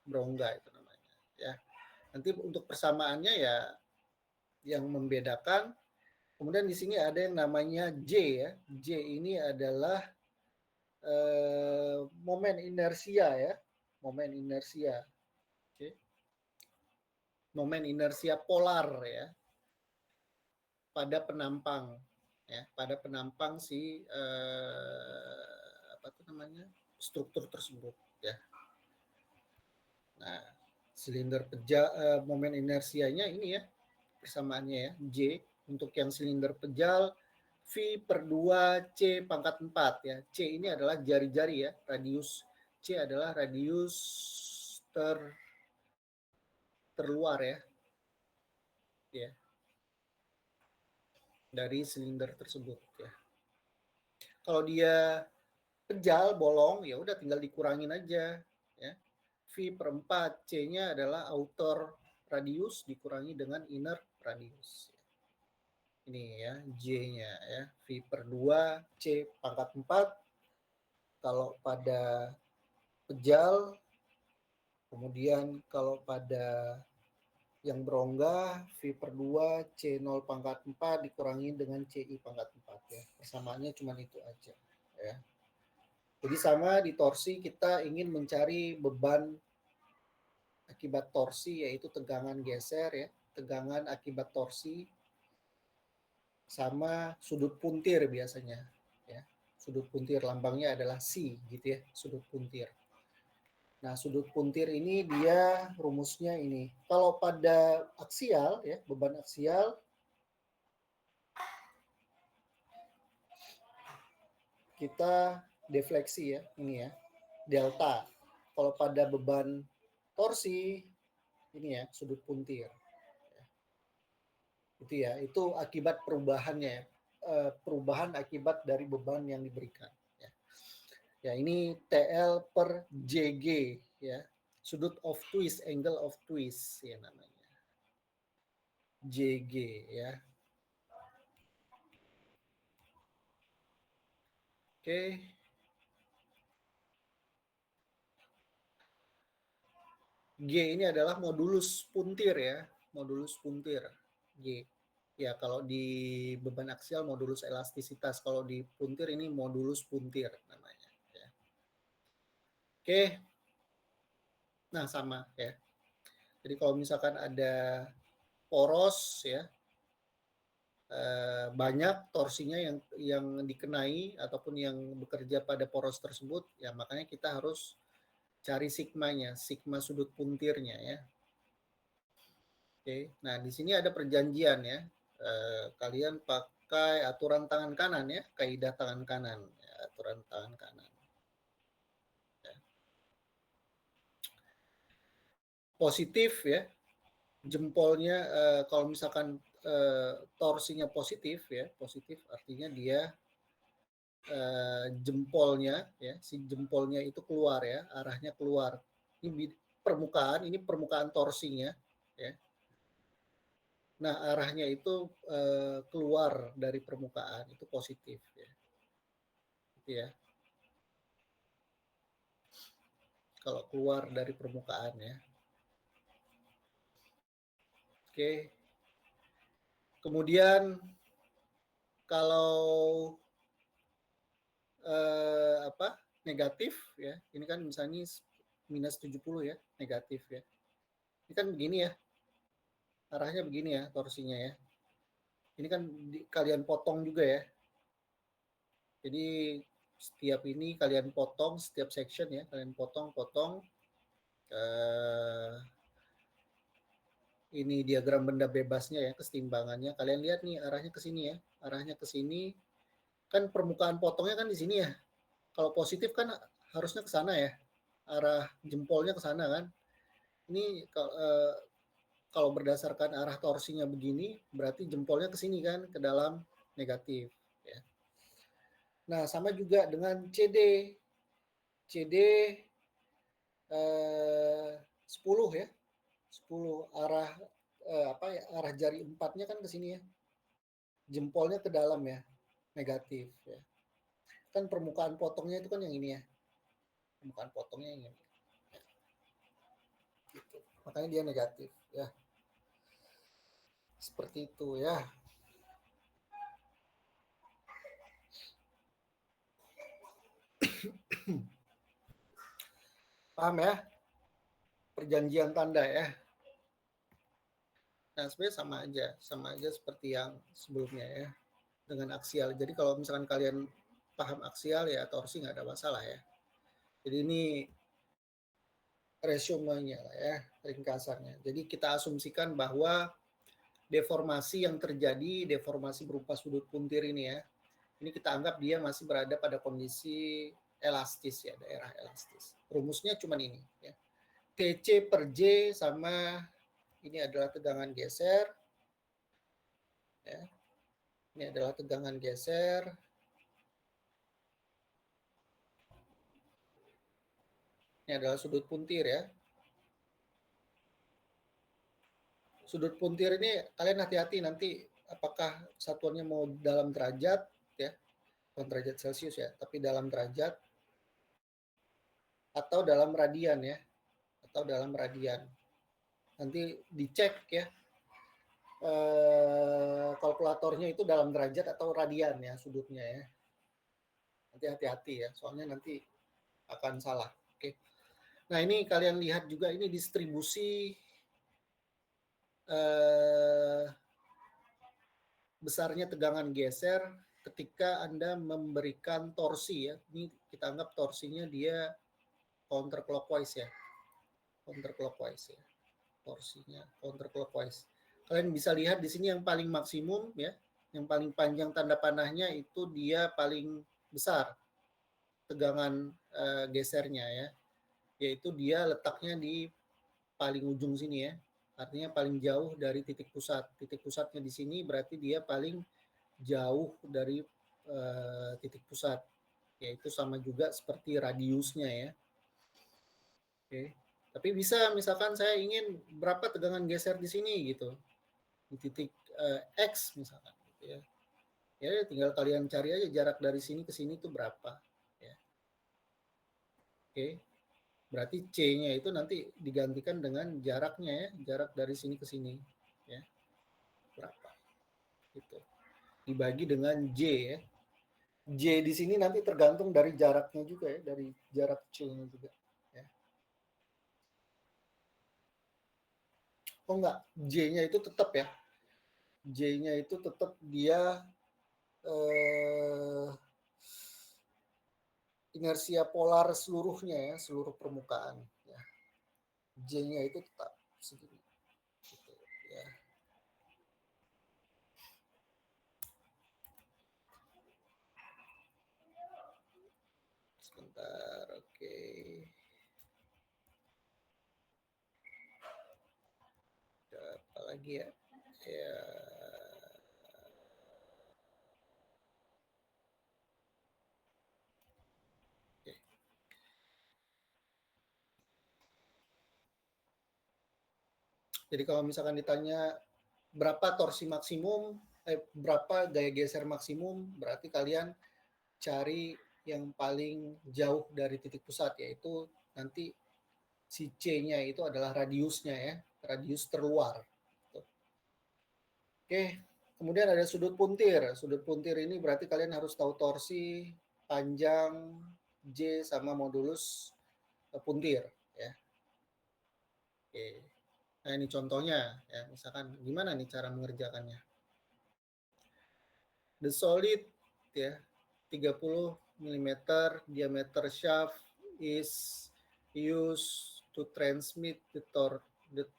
Berongga itu namanya ya. Nanti untuk persamaannya ya yang membedakan, kemudian di sini ada yang namanya J ya. J ini adalah momen inersia ya. Momen inersia. Oke. Momen inersia polar ya. Pada penampang ya, pada penampang si apa itu namanya? Struktur tersebut ya. Nah, silinder pejal momen inersianya ini ya persamaannya ya, J untuk yang silinder pejal V/2 C pangkat 4 ya. C ini adalah jari-jari ya, radius C adalah radius terluar ya. Ya. Dari silinder tersebut ya. Kalau dia pejal bolong ya udah tinggal dikurangin aja ya. V/4 C-nya adalah outer radius dikurangi dengan inner radius. Ini ya J-nya ya, V/2 C pangkat 4 kalau pada pejal, kemudian kalau pada yang berongga V/2 C0 pangkat 4 dikurangi dengan CI pangkat 4 ya. Persamaannya cuma itu aja ya. Jadi sama di torsi kita ingin mencari beban akibat torsi yaitu tegangan geser ya, tegangan akibat torsi sama sudut puntir biasanya ya. Sudut puntir lambangnya adalah C gitu ya, sudut puntir. Nah, sudut puntir ini dia rumusnya ini. Kalau pada aksial ya, beban aksial kita defleksi ya, ini ya, delta. Kalau pada beban torsi ini ya, sudut puntir. Itu ya, itu akibat perubahannya, perubahan akibat dari beban yang diberikan. Ya, ini TL per JG ya, sudut of twist, angle of twist ya namanya. JG ya. Oke. G ini adalah modulus puntir ya, modulus puntir G. Ya, kalau di beban aksial modulus elastisitas, kalau di puntir ini modulus puntir namanya ya. Oke. Nah, sama ya. Jadi kalau misalkan ada poros ya, banyak torsinya yang dikenai ataupun yang bekerja pada poros tersebut, ya makanya kita harus cari sigmanya, sigma sudut puntirnya ya. Oke, nah di sini ada perjanjian ya. Kalian pakai aturan tangan kanan ya, kaidah tangan kanan, ya, aturan tangan kanan. Ya. Positif ya, jempolnya kalau misalkan torsinya positif ya, positif artinya dia jempolnya ya, si jempolnya itu keluar ya, arahnya keluar. Ini permukaan torsinya ya. Nah, arahnya itu keluar dari permukaan, itu positif ya. Gitu ya. Kalau keluar dari permukaan ya. Oke. Kemudian kalau negatif ya. Ini kan misalnya minus 70 ya, negatif ya. Ini kan begini ya. Arahnya begini ya torsinya ya. Ini kan kalian potong juga ya. Jadi setiap ini kalian potong, setiap section ya, kalian potong. Ini diagram benda bebasnya ya, kesetimbangannya. Kalian lihat nih arahnya ke sini ya, arahnya ke sini. Kan permukaan potongnya kan di sini ya. Kalau positif kan harusnya ke sana ya, arah jempolnya ke sana kan. Ini kalau berdasarkan arah torsinya begini, berarti jempolnya ke sini kan, ke dalam negatif. Ya. Nah, sama juga dengan CD. CD 10 ya. 10 arah arah jari 4-nya kan ke sini ya. Jempolnya ke dalam ya. Negatif ya. Kan permukaan potongnya itu kan yang ini ya. Permukaan potongnya yang ini. Gitu. Makanya dia negatif ya. Seperti itu ya. Paham ya? Perjanjian tanda ya. Nah, sebenarnya sama aja seperti yang sebelumnya ya, dengan aksial. Jadi kalau misalkan kalian paham aksial ya torsi nggak ada masalah ya. Jadi ini resumenya lah ya, ringkasannya. Jadi kita asumsikan bahwa deformasi yang terjadi, deformasi berupa sudut puntir ini ya, ini kita anggap dia masih berada pada kondisi elastis ya, daerah elastis. Rumusnya cuma ini ya. TC per J sama ini adalah tegangan geser. Ya. Ini adalah tegangan geser. Ini adalah sudut puntir ya. Sudut puntir ini kalian hati-hati nanti apakah satuannya mau dalam derajat ya, bukan derajat Celcius ya, tapi dalam derajat atau dalam radian ya, atau dalam radian. Nanti dicek ya kalkulatornya itu dalam derajat atau radian ya sudutnya ya. Nanti hati-hati ya, soalnya nanti akan salah. Oke. Nah ini kalian lihat juga ini distribusi besarnya tegangan geser ketika Anda memberikan torsi ya. Ini kita anggap torsinya dia counterclockwise ya. Counterclockwise ya. Torsinya counterclockwise. Kalian bisa lihat di sini yang paling maksimum ya, yang paling panjang tanda panahnya itu dia paling besar tegangan gesernya ya. Yaitu dia letaknya di paling ujung sini ya. Artinya paling jauh dari titik pusat. Titik pusatnya di sini berarti dia paling jauh dari titik pusat, yaitu sama juga seperti radiusnya ya. Oke. Tapi bisa misalkan saya ingin berapa tegangan geser di sini gitu, di titik X misalkan gitu ya. Ya tinggal kalian cari aja jarak dari sini ke sini itu berapa ya. Oke. Berarti C-nya itu nanti digantikan dengan jaraknya ya, jarak dari sini ke sini ya. Berapa? Gitu. Dibagi dengan J ya. J di sini nanti tergantung dari jaraknya juga ya, dari jarak C-nya juga. Ya. Oh enggak, J-nya itu tetap ya. J-nya itu tetap dia inersia polar seluruhnya ya, seluruh permukaan. Ya. J-nya itu tetap segini. Gitu, ya. Sebentar, oke. Apa lagi ya? Ya. Oke. Jadi kalau misalkan ditanya berapa torsi maksimum, berapa gaya geser maksimum, berarti kalian cari yang paling jauh dari titik pusat, yaitu nanti si C-nya itu adalah radiusnya ya, radius terluar. Oke, kemudian ada sudut puntir. Sudut puntir ini berarti kalian harus tahu torsi, panjang, J sama modulus puntir ya. Oke. Nah ini contohnya ya, misalkan gimana nih cara mengerjakannya. The solid ya 30 mm diameter shaft is used to transmit the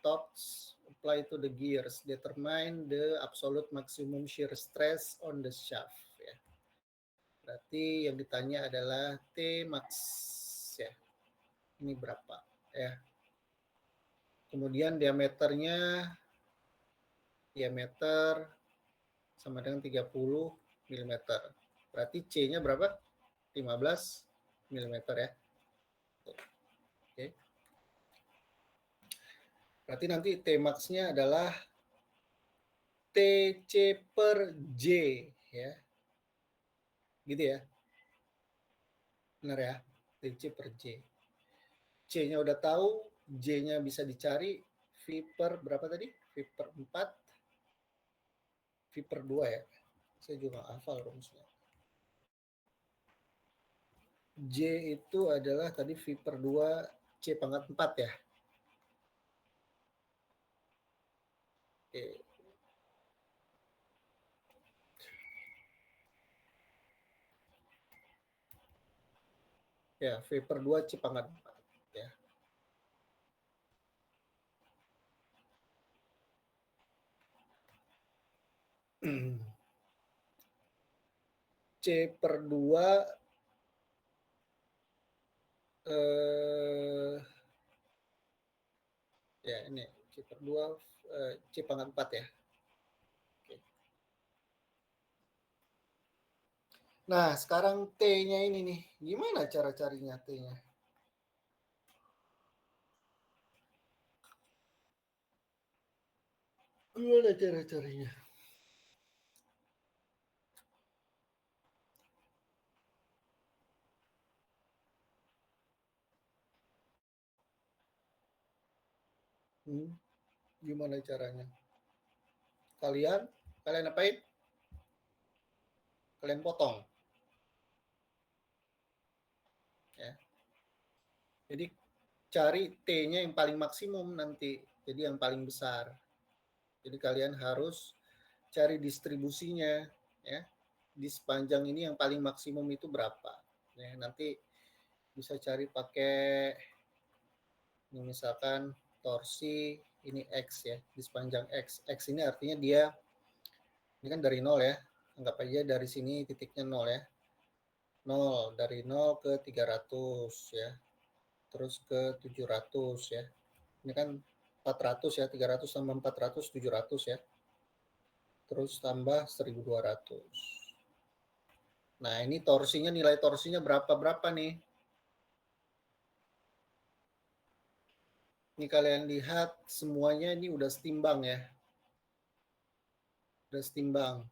torques apply to the gears. Determine the absolute maximum shear stress on the shaft ya. Berarti yang ditanya adalah T max ya. Ini berapa ya. Kemudian diameter sama dengan 30 mm. Berarti C-nya berapa? 15 mm ya. Oke. Berarti nanti T max-nya adalah TC per J ya. Gitu ya. Benar ya? TC per J. C-nya udah tahu, J-nya bisa dicari, V per berapa tadi? V per 4, V per 2 ya. Saya juga hafal rumusnya. J itu adalah tadi V per 2, C pangkat 4 ya. Oke. Ya, V per 2, C pangkat 4 ya. C per 2 ya ini C per 2 C pangkat 4 ya. Oke. Nah, sekarang T-nya ini nih. Gimana cara carinya T-nya? Gimana cara carinya? Gimana caranya? Kalian apain? Kalian potong. Ya. Jadi cari T-nya yang paling maksimum nanti. Jadi yang paling besar. Jadi kalian harus cari distribusinya ya. Di sepanjang ini yang paling maksimum itu berapa? Ya, nanti bisa cari pakai ini misalkan torsi ini X ya, di sepanjang X. X ini artinya dia ini kan dari 0 ya. Anggap aja dari sini titiknya 0 ya. 0 dari 0 ke 300 ya. Terus ke 700 ya. Ini kan 400 ya, 300 tambah 400 700 ya. Terus tambah 1200. Nah, ini torsinya, nilai torsinya berapa nih? Ini kalian lihat semuanya ini udah setimbang ya. Udah setimbang.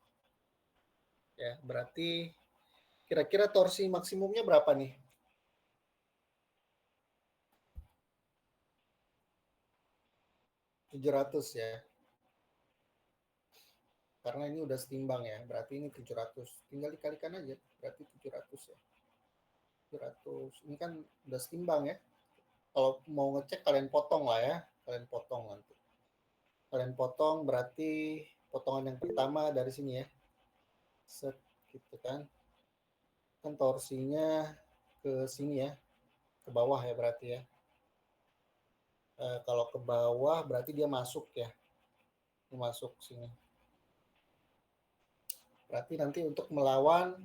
Ya, berarti kira-kira torsi maksimumnya berapa nih? 700 ya. Karena ini udah setimbang ya, berarti ini 700. Tinggal dikalikan aja, berarti 700 ya. 700. Ini kan udah setimbang ya. Kalau mau ngecek kalian potong lah ya. Kalian potong nanti. Kalian potong berarti potongan yang pertama dari sini ya. Set gitu kan. Kan torsinya ke sini ya. Ke bawah ya berarti ya. Kalau ke bawah berarti dia masuk ya. Dia masuk sini. Berarti nanti untuk melawan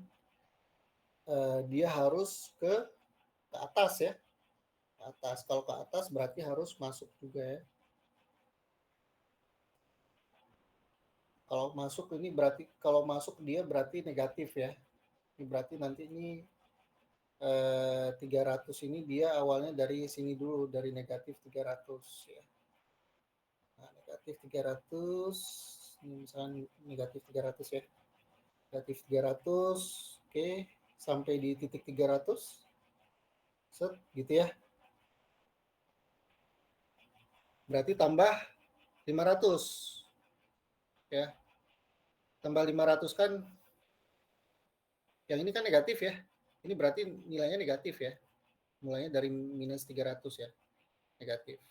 dia harus ke atas ya. Ke atas. Kalau ke atas berarti harus masuk juga ya. Kalau masuk ini berarti kalau masuk dia berarti negatif ya. Ini berarti nanti ini 300 ini dia awalnya dari sini dulu, dari negatif 300 ya. Nah, negatif 300 ini misalnya negatif 300 ya. Negatif 300 oke, sampai di titik 300 set gitu ya. Berarti tambah 500 ya. Tambah 500 kan yang ini kan negatif ya. Ini berarti nilainya negatif ya. Mulainya dari minus 300 ya. Negatif.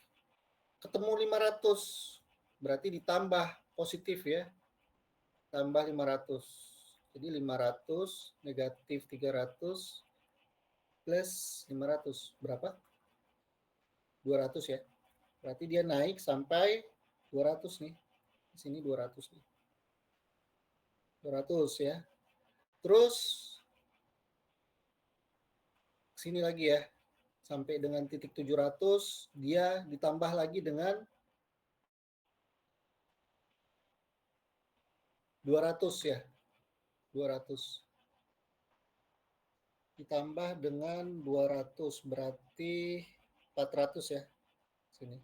Ketemu 500. Berarti ditambah positif ya. Tambah 500. Jadi 500 negatif 300 plus 500. Berapa? 200 ya. Berarti dia naik sampai 200 nih. Di sini 200 nih. 200 ya. Terus sini lagi ya. Sampai dengan titik 700 dia ditambah lagi dengan 200 ya. 200. ditambah dengan 200 berarti 400 ya. Sini.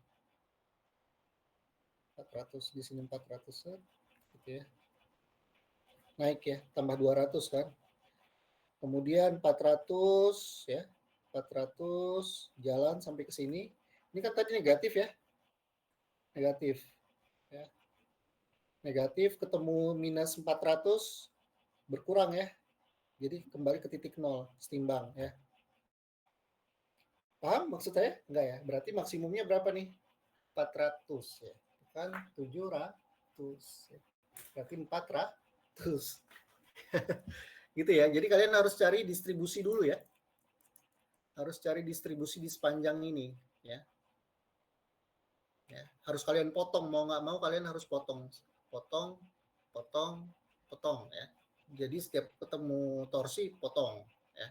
400 di sini 400 gitu ya. Naik ya, tambah 200 kan. Kemudian 400 ya. 400 jalan sampai ke sini. Ini kan tadi negatif ya. Negatif ya. Negatif ketemu minus 400 berkurang ya. Jadi kembali ke titik nol, setimbang ya. Paham maksud saya? Enggak ya? Berarti maksimumnya berapa nih? 400 ya. Kan 700 ya. Berarti 400. Gitu ya. Jadi kalian harus cari distribusi dulu ya. Harus cari distribusi di sepanjang ini ya. Ya, harus kalian potong, mau nggak mau kalian harus potong ya. Jadi setiap ketemu torsi potong ya.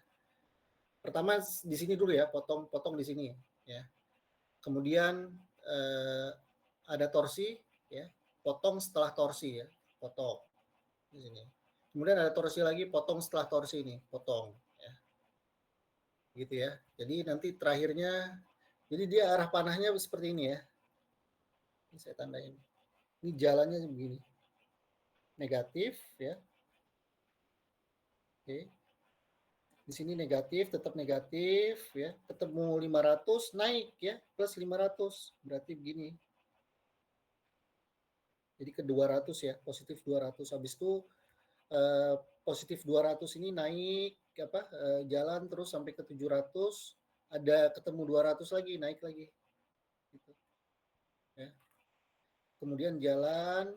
Pertama di sini dulu ya, potong di sini ya. Kemudian ada torsi ya, potong setelah torsi ya, potong di sini. Kemudian ada torsi lagi, potong setelah torsi ini, potong ya. Gitu ya. Jadi nanti terakhirnya, jadi dia arah panahnya seperti ini ya. Ini saya tandain. Ini jalannya begini. Negatif ya. Oke. Di sini negatif, tetap negatif ya. Ketemu 500 naik ya, plus 500. Berarti begini. Jadi ke 200 ya, positif 200. Habis itu positif 200 ini naik jalan terus sampai ke 700, ada ketemu 200 lagi, naik lagi. Gitu. Ya. Kemudian jalan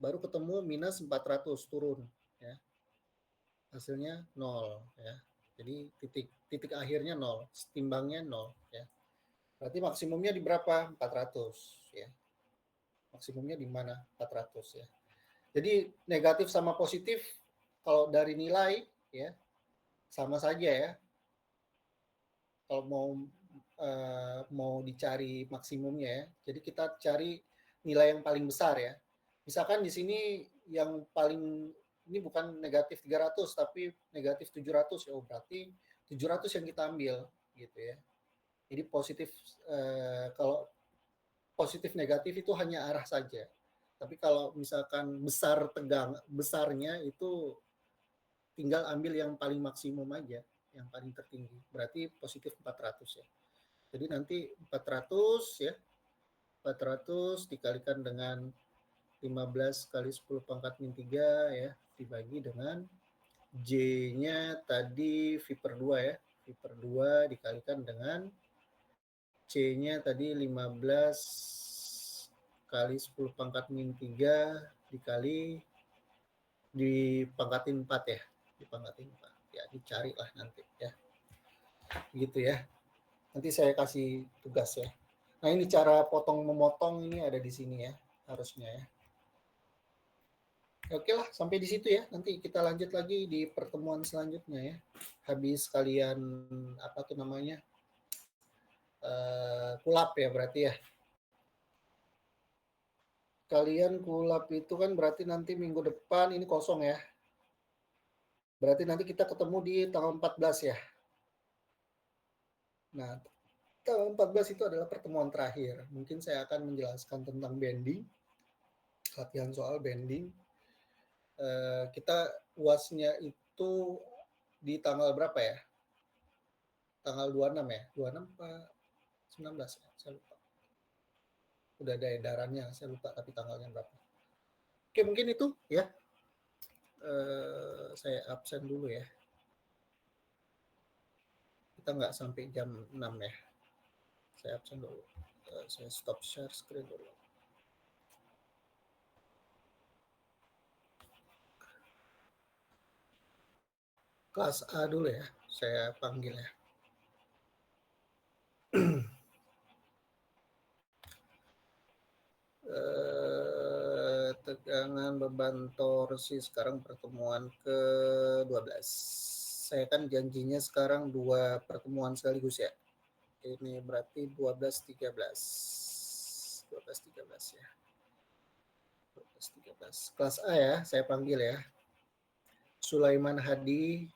baru ketemu minus 400 turun ya. Hasilnya 0 ya. Jadi titik akhirnya 0, timbangnya 0 ya. Berarti maksimumnya di berapa? 400 ya. Maksimumnya di mana? 400 ya. Jadi negatif sama positif kalau dari nilai ya sama saja ya. Kalau mau dicari maksimumnya ya. Jadi kita cari nilai yang paling besar ya. Misalkan di sini yang paling, ini bukan negatif 300 tapi negatif 700 ya, berarti 700 yang kita ambil gitu ya. Jadi positif kalau positif negatif itu hanya arah saja. Tapi kalau misalkan besarnya itu tinggal ambil yang paling maksimum aja, yang paling tertinggi. Berarti positif 400 ya. Jadi nanti 400 ya. 400 dikalikan dengan 15 kali 10 pangkat min 3 ya, dibagi dengan J-nya tadi V per 2 ya. V per 2 dikalikan dengan C-nya tadi 15 kali 10 pangkat min 3 dikali dipangkatin 4 ya. Dipangkatin 4. Ya, dicarilah nanti ya. Gitu ya. Nanti saya kasih tugas ya. Nah, ini cara potong memotong ini ada di sini ya, harusnya ya. Oke lah, sampai di situ ya. Nanti kita lanjut lagi di pertemuan selanjutnya ya. Habis kalian apa tuh namanya? Kulap ya berarti ya. Kalian kulap itu kan berarti nanti minggu depan ini kosong ya. Berarti nanti kita ketemu di tanggal 14 ya. Nah, tanggal 14 itu adalah pertemuan terakhir. Mungkin saya akan menjelaskan tentang bending. Latihan soal bending. Kita UASnya itu di tanggal berapa ya? Tanggal 26 ya? 26 Pak? 19 ya? Saya lupa. Udah ada edarannya, saya lupa tapi tanggalnya berapa. Oke, mungkin itu ya. Saya absen dulu ya. Kita nggak sampai jam 6 ya. Saya absen dulu. Saya stop share screen dulu. Kelas A dulu ya, saya panggil ya. Tegangan beban torsi sekarang pertemuan ke-12. Saya kan janjinya sekarang 2 pertemuan sekaligus ya. Ini berarti 12-13. 12-13 ya. 12-13. Kelas A ya, saya panggil ya. Sulaiman Hadi